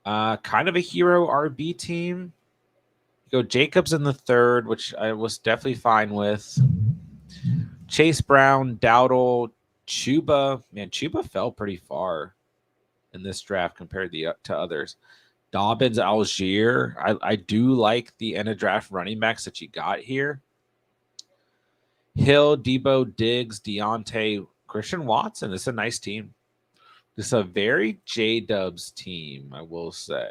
Kind of a hero RB team. Go Jacobs in the 3rd, which I was definitely fine with. Chase Brown, Dowdle, Chuba. Man, Chuba fell pretty far in this draft compared to others. Dobbins, Algier. I do like the end of draft running backs that you got here. Hill, Debo, Diggs, Deontay, Christian Watson. This is a nice team. This is a very J-Dubs team, I will say.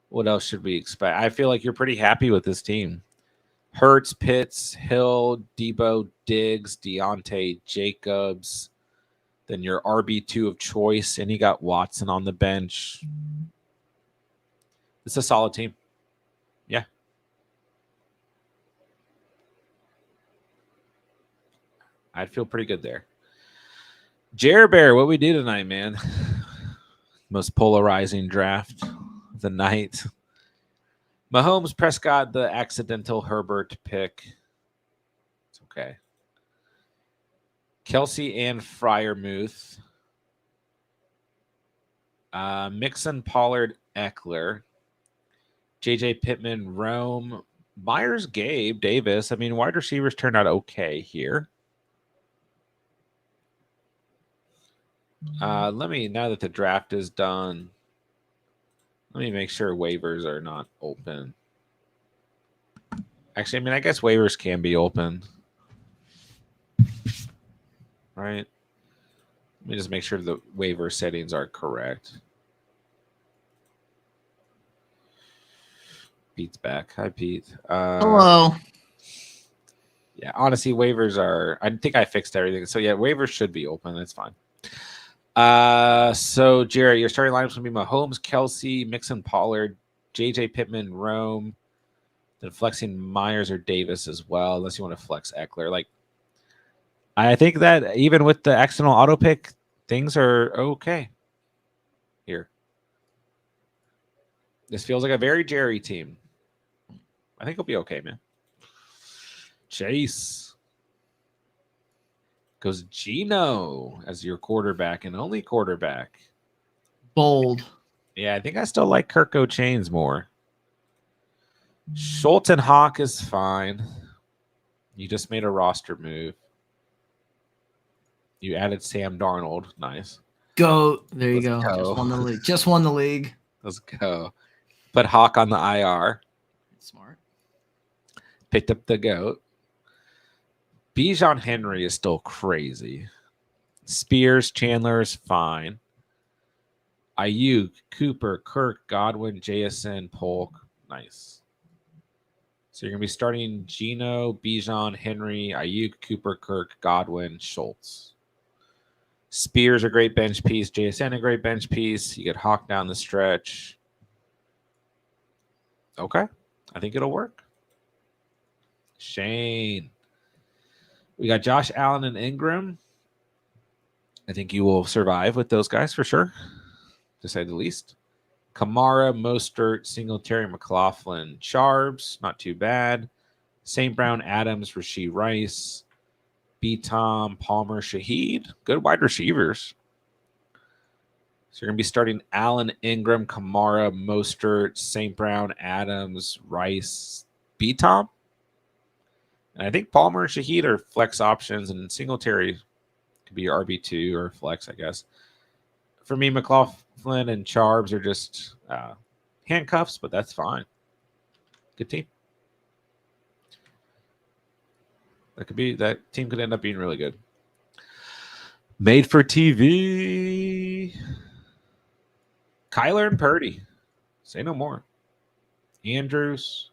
What else should we expect? I feel like you're pretty happy with this team. Hurts, Pitts, Hill, Debo, Diggs, Deontay, Jacobs. Then your RB2 of choice, and you got Watson on the bench. It's a solid team. Yeah. I'd feel pretty good there. Jer Bear, what we do tonight, man? Most polarizing draft of the night. Mahomes, Prescott, the accidental Herbert pick. It's okay. Kelsey and Freiermuth. Mixon, Pollard, Eckler. JJ Pittman, Rome. Myers, Gabe, Davis. I mean, wide receivers turned out okay here. Let me, now that the draft is done, let me make sure waivers are not open. Actually, I mean, I guess waivers can be open. Right? Let me just make sure the waiver settings are correct. Pete's back. Hi, Pete. Hello. Yeah, honestly, waivers are, I think I fixed everything. So, yeah, waivers should be open. That's fine. So, Jerry, your starting lineup's going to be Mahomes, Kelsey, Mixon, Pollard, JJ Pittman, Rome, then flexing Myers or Davis as well, unless you want to flex Eckler. Like, I think that even with the accidental auto pick, things are okay here. This feels like a very Jerry team. I think it'll be okay, man. Chase goes Gino as your quarterback and only quarterback. Bold. Yeah, I think I still like Kirk O'Chains more. Schultz and Hawk is fine. You just made a roster move. You added Sam Darnold. Nice. Go. There you Let's go. go. Just won the league. Just won the league. Let's go. Put Hawk on the IR. Smart. Picked up the GOAT. Bijan Henry is still crazy. Spears, Chandler is fine. Ayuk, Cooper, Kirk, Godwin, JSN, Polk. Nice. So you're going to be starting Gino, Bijan, Henry, Ayuk, Cooper, Kirk, Godwin, Schultz. Spears a great bench piece. JSN a great bench piece. You get Hawk down the stretch. Okay. I think it'll work. Shane. We got Josh Allen and Ingram. I think you will survive with those guys for sure, to say the least. Kamara, Mostert, Singletary, McLaughlin, Charbs, not too bad. St. Brown, Adams, Rashee Rice, B. Tom, Palmer, Shaheed. Good wide receivers. So you're going to be starting Allen, Ingram, Kamara, Mostert, St. Brown, Adams, Rice, B. Tom. And I think Palmer and Shaheed are flex options, and Singletary could be your RB2 or flex, I guess. For me, McLaughlin and Charbs are just handcuffs, but that's fine. Good team. That team could end up being really good. Made for TV. Kyler and Purdy. Say no more. Andrews.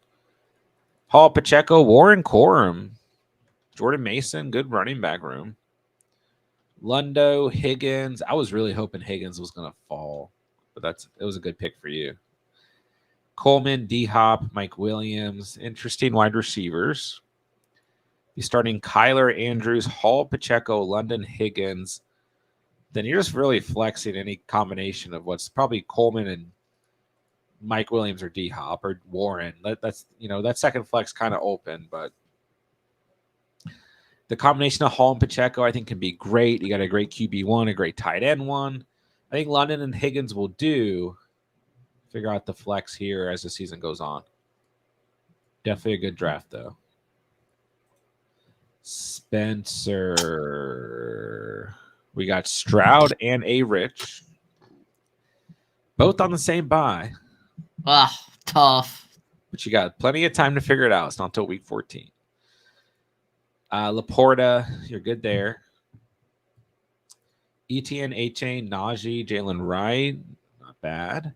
Paul Pacheco, Warren Corum. Jordan Mason, good running back room. Lundo, Higgins. I was really hoping Higgins was going to fall, but it was a good pick for you. Coleman, D-Hop, Mike Williams. Interesting wide receivers. You're starting Kyler, Andrews, Hall, Pacheco, London, Higgins. Then you're just really flexing any combination of what's probably Coleman and Mike Williams or D-Hop or Warren. That's that second flex kind of open, but the combination of Hall and Pacheco, I think, can be great. You got a great QB1, a great tight end one. I think London and Higgins will do. Figure out the flex here as the season goes on. Definitely a good draft, though. Spencer. We got Stroud and A. Rich. Both on the same bye. Tough. But you got plenty of time to figure it out. It's not until week 14. Laporta, you're good there. ETN, A-Chain, Najee, Jalen Wright, not bad.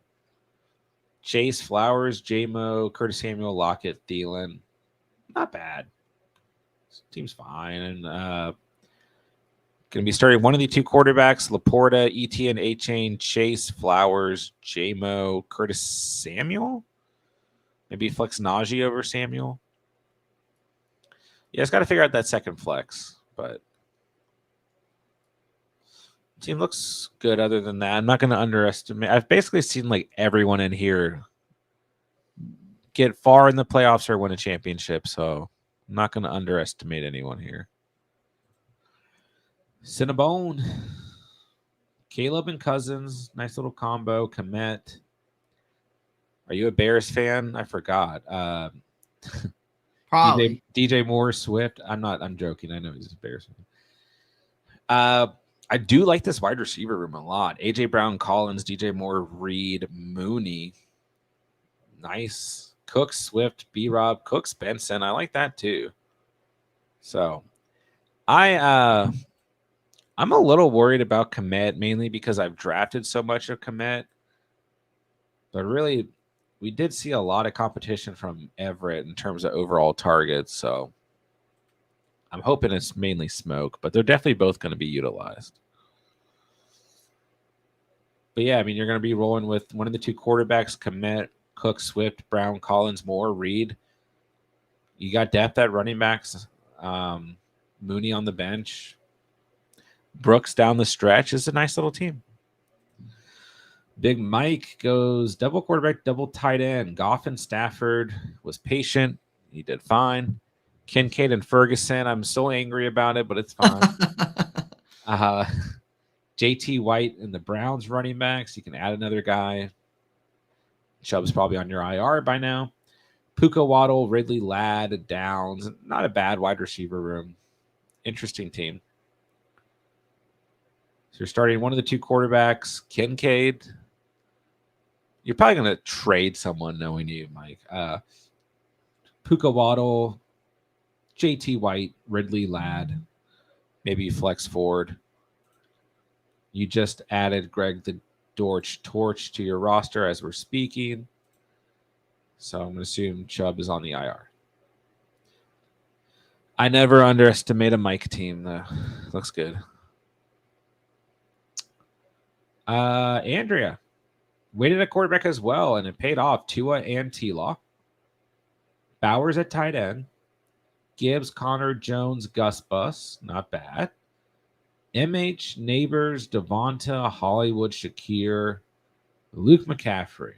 Chase, Flowers, J-Mo, Curtis Samuel, Lockett, Thielen. Not bad. This team's fine. And going to be starting one of the two quarterbacks, Laporta, Etienne, A-Chain, Chase, Flowers, J-Mo, Curtis Samuel. Maybe flex Najee over Samuel. Yeah, it's got to figure out that second flex, but team looks good other than that. I'm not going to underestimate. I've basically seen like everyone in here get far in the playoffs or win a championship, so I'm not going to underestimate anyone here. Cinnabone, Caleb and Cousins, nice little combo. Komet. Are you a Bears fan? I forgot. Probably. DJ Moore, Swift. I'm joking. I know he's a Bears fan. I do like this wide receiver room a lot. AJ Brown, Collins, DJ Moore, Reed, Mooney. Nice. Cook, Swift, B-Rob, Cooks, Benson. I like that too. So I'm a little worried about Komet, mainly because I've drafted so much of Komet. But really, we did see a lot of competition from Everett in terms of overall targets. So I'm hoping it's mainly smoke, but they're definitely both going to be utilized. But yeah, I mean, you're going to be rolling with one of the two quarterbacks, Komet, Cook, Swift, Brown, Collins, Moore, Reed. You got depth at running backs. Mooney on the bench. Brooks down the stretch. Is a nice little team. Big Mike goes double quarterback, double tight end. Goff and Stafford was patient. He did fine. Kincaid and Ferguson. I'm still angry about it, but it's fine. JT White and the Browns running backs. You can add another guy. Chubb's probably on your IR by now. Puka Waddle, Ridley, Ladd, Downs. Not a bad wide receiver room. Interesting team. So you're starting one of the two quarterbacks, Kincaid. You're probably going to trade someone knowing you, Mike. Puka Waddle, JT White, Ridley, Ladd. Maybe you flex Ford. You just added Greg the Dortch Torch to your roster as we're speaking. So I'm going to assume Chubb is on the IR. I never underestimate a Mike team, though. Looks good. Andrea waited at quarterback as well, and it paid off. Tua and T-Law. Bowers at tight end. Gibbs, Connor, Jones, Gus Bus. Not bad. MH, Neighbors, Devonta, Hollywood, Shakir, Luke McCaffrey.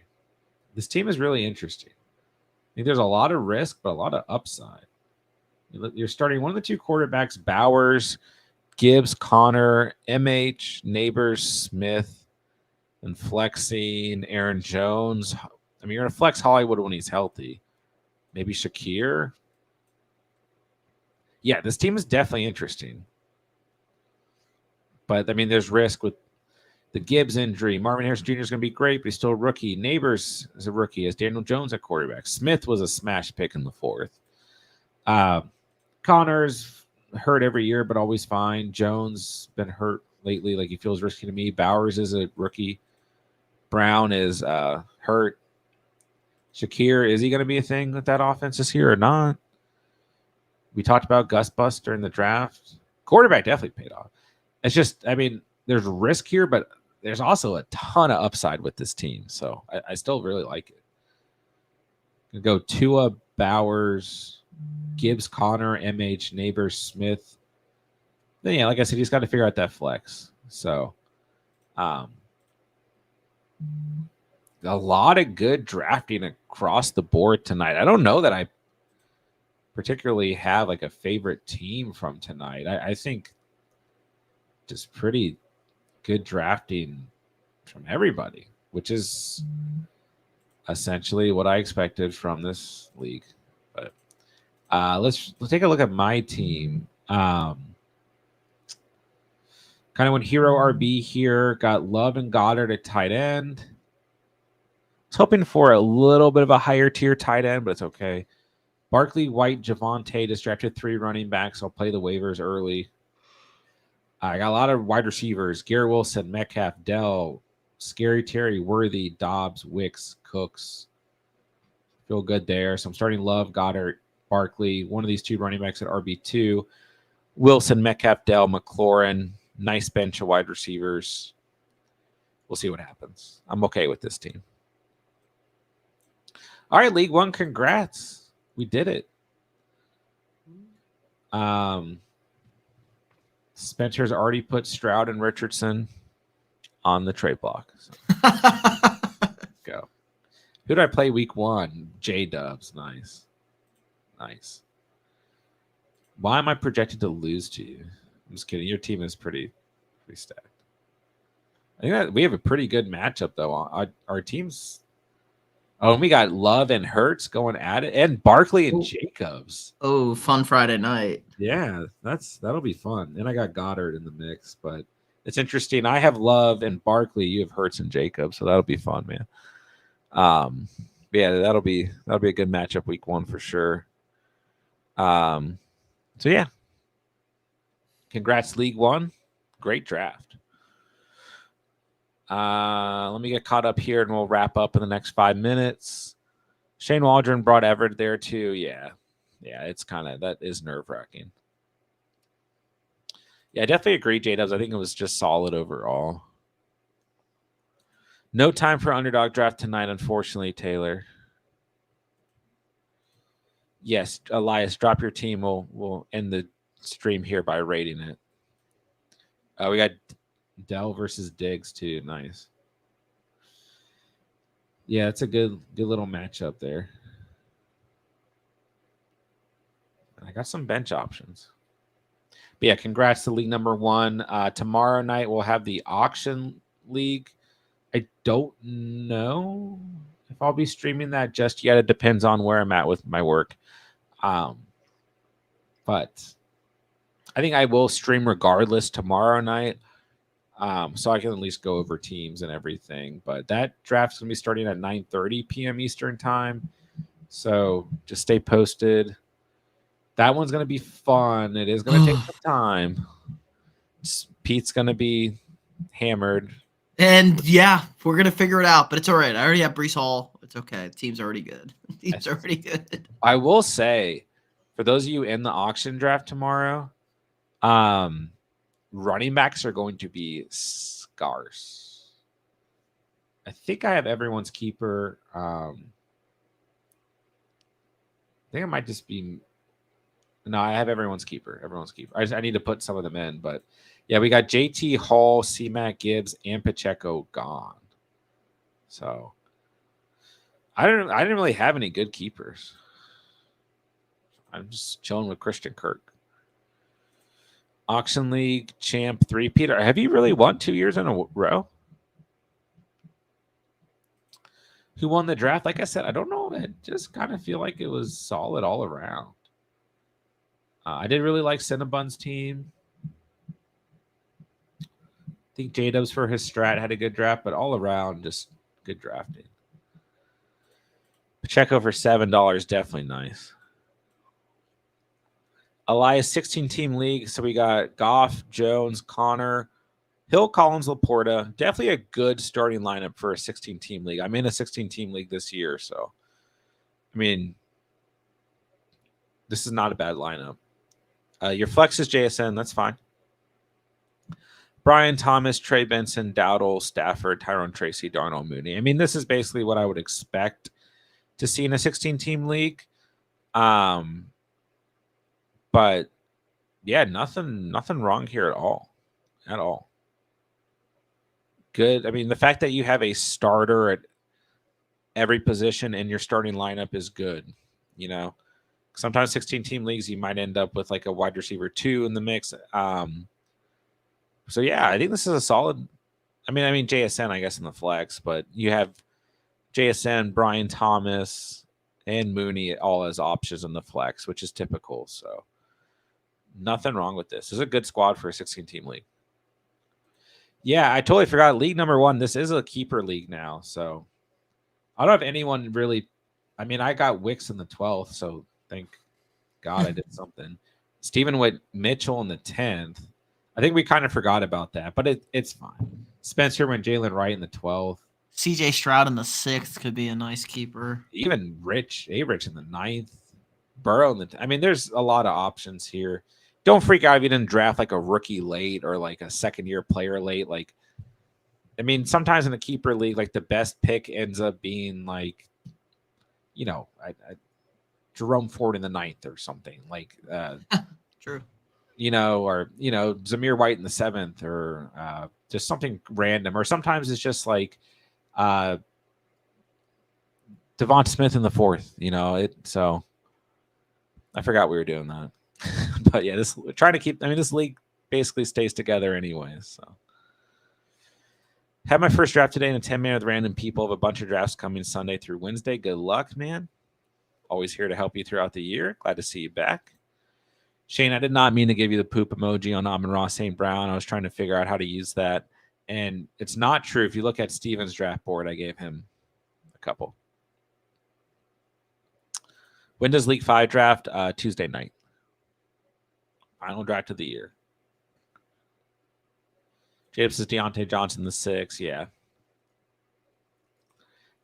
This team is really interesting. I think there's a lot of risk, but a lot of upside. You're starting one of the two quarterbacks, Bowers, Gibbs, Connor, MH, Neighbors, Smith, and flexing Aaron Jones. I mean, you're going to flex Hollywood when he's healthy. Maybe Shakir. Yeah, this team is definitely interesting. But, I mean, there's risk with the Gibbs injury. Marvin Harrison Jr. is going to be great, but he's still a rookie. Neighbors is a rookie. As Daniel Jones at quarterback. Smith was a smash pick in the fourth. Connor's hurt every year, but always fine. Jones been hurt lately. Like, he feels risky to me. Bowers is a rookie. Brown is hurt. Shakir, is he going to be a thing with that offense this year or not? We talked about Gus Bus during the draft. Quarterback definitely paid off. It's just, I mean, there's risk here, but there's also a ton of upside with this team. So I still really like it. Go Tua, Bowers, Gibbs, Connor, MH, Neighbors, Smith. Then, yeah, like I said, he's got to figure out that flex. So a lot of good drafting across the board tonight. I don't know that I particularly have like a favorite team from tonight. I think just pretty good drafting from everybody, which is essentially what I expected from this league. But let's take a look at my team. Kind of went hero RB here. Got Love and Goddard at tight end. I was hoping for a little bit of a higher tier tight end, but it's okay. Barkley, White, Javonte, distracted 3 running backs. I'll play the waivers early. I got a lot of wide receivers. Garrett Wilson, Metcalf, Dell, Scary Terry, Worthy, Dobbs, Wicks, Cooks. Feel good there. So I'm starting Love, Goddard, Barkley, one of these two running backs at RB2, Wilson, Metcalf, Dell, McLaurin, nice bench of wide receivers. We'll see what happens. I'm okay with this team. All right, League One, congrats. We did it. Spencer's already put Stroud and Richardson on the trade block. So. Go. Who did I play week 1? J-Dubs. Nice. Why am I projected to lose to you? I'm just kidding. Your team is pretty stacked. I think that we have a pretty good matchup, though. Our teams... Oh, and we got Love and Hurts going at it, and Barkley and Jacobs. Oh, fun Friday night. Yeah, that'll be fun. And I got Goddard in the mix, but it's interesting. I have Love and Barkley. You have Hurts and Jacobs, so that'll be fun, man. Yeah, that'll be a good matchup week 1 for sure. So yeah, congrats League One, great draft. Let me get caught up here and we'll wrap up in the next 5 minutes. Shane Waldron brought Everett there too. Yeah, it's that is nerve-wracking. Yeah, I definitely agree, J-Dubs. I think it was just solid overall. No time for Underdog draft tonight, unfortunately, Taylor. Yes, Elias, drop your team. We'll end the stream here by rating it. We got Dell versus Diggs too. Nice. Yeah, it's a good little matchup there. I got some bench options. But yeah, congrats to league number 1. Tomorrow night we'll have the auction league. I don't know if I'll be streaming that just yet. It depends on where I'm at with my work. But I think I will stream regardless tomorrow night. So I can at least go over teams and everything. But that draft's going to be starting at 9:30 p.m. Eastern time. So just stay posted. That one's going to be fun. It is going to take some time. Pete's going to be hammered. And yeah, we're going to figure it out. But it's all right. I already have Breece Hall. It's okay. The team's already good. I will say, for those of you in the auction draft tomorrow, running backs are going to be scarce. I think I have everyone's keeper. I think it might just be... No, I have everyone's keeper. I need to put some of them in. But yeah, we got JT, Hall, C-Mac, Gibbs, and Pacheco gone. So I didn't really have any good keepers. I'm just chilling with Christian Kirk. Auction League champ 3. Peter, have you really won 2 years in a row? Who won the draft? Like I said, I don't know. I just kind of feel like it was solid all around. I did really like Cinnabon's team. I think J-Dubs for his strat had a good draft, but all around, just good drafting. Pacheco for $7, definitely nice. Elias 16-team league. So we got Goff, Jones, Connor, Hill, Collins, Laporta. Definitely a good starting lineup for a 16-team league. I'm in a 16-team league this year, so I mean, this is not a bad lineup. Your flex is JSN. That's fine. Brian Thomas, Trey Benson, Dowdle, Stafford, Tyrone Tracy, Darnell Mooney. I mean, this is basically what I would expect to see in a 16-team league. But yeah, nothing wrong here at all. At all. Good. I mean, the fact that you have a starter at every position in your starting lineup is good. You know, sometimes 16-team leagues, you might end up with like a wide receiver 2 in the mix. So yeah, I think this is a solid. I mean JSN, I guess, in the flex, but you have JSN, Brian Thomas, and Mooney all as options in the flex, which is typical. So nothing wrong with this. This is a good squad for a 16-team league. Yeah, I totally forgot. League number 1. This is a keeper league now, so I don't have anyone really. I mean, I got Wicks in the 12th, so thank God I did something. Steven went Mitchell in the 10th. I think we kind of forgot about that, but it's fine. Spencer went Jalen Wright in the 12th. CJ Stroud in the 6th could be a nice keeper. Even Rich in the 9th. Burrow. I mean, there's a lot of options here. Don't freak out if you didn't draft like a rookie late or like a second-year player late. Like, I mean, sometimes in a keeper league, like the best pick ends up being like, you know, Jerome Ford in the 9th or something. Like, True. you know, or Zamir White in the 7th, or just something random. Or sometimes it's just like Devonta Smith in the 4th. You know, so I forgot we were doing that. But yeah, trying to keep. I mean, this league basically stays together anyways. So, had my first draft today in a 10-man with random people. Have a bunch of drafts coming Sunday through Wednesday. Good luck, man. Always here to help you throughout the year. Glad to see you back. Shane, I did not mean to give you the poop emoji on Amon-Ra St. Brown. I was trying to figure out how to use that. And it's not true. If you look at Steven's draft board, I gave him a couple. When does League 5 draft? Tuesday night. Final draft of the year. James is Deontay Johnson, the 6th. Yeah.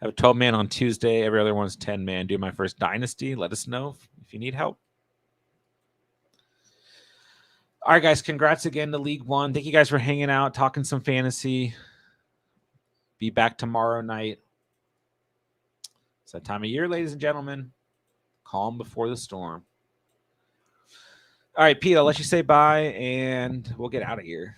Have a 12-man on Tuesday. Every other one's 10-man. Do my first dynasty. Let us know if you need help. All right, guys. Congrats again to League 1. Thank you guys for hanging out, talking some fantasy. Be back tomorrow night. It's that time of year, ladies and gentlemen. Calm before the storm. All right, Pete, I'll let you say bye, and we'll get out of here.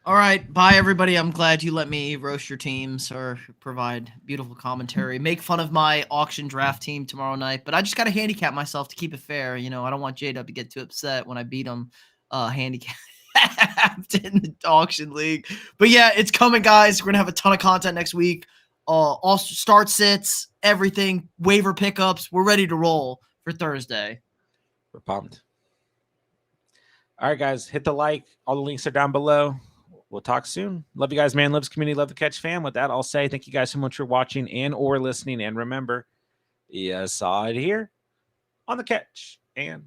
All right. Bye, everybody. I'm glad you let me roast your teams or provide beautiful commentary. Make fun of my auction draft team tomorrow night. But I just got to handicap myself to keep it fair. You know, I don't want J-Dub to get too upset when I beat him handicapped in the auction league. But yeah, it's coming, guys. We're going to have a ton of content next week. All start sits, everything, waiver pickups. We're ready to roll for Thursday. We're pumped. All right, guys. Hit the like. All the links are down below. We'll talk soon. Love you guys, man. Loves community. Love the Catch fam. With that, I'll say thank you guys so much for watching and or listening. And remember, you saw it here on the Catch. And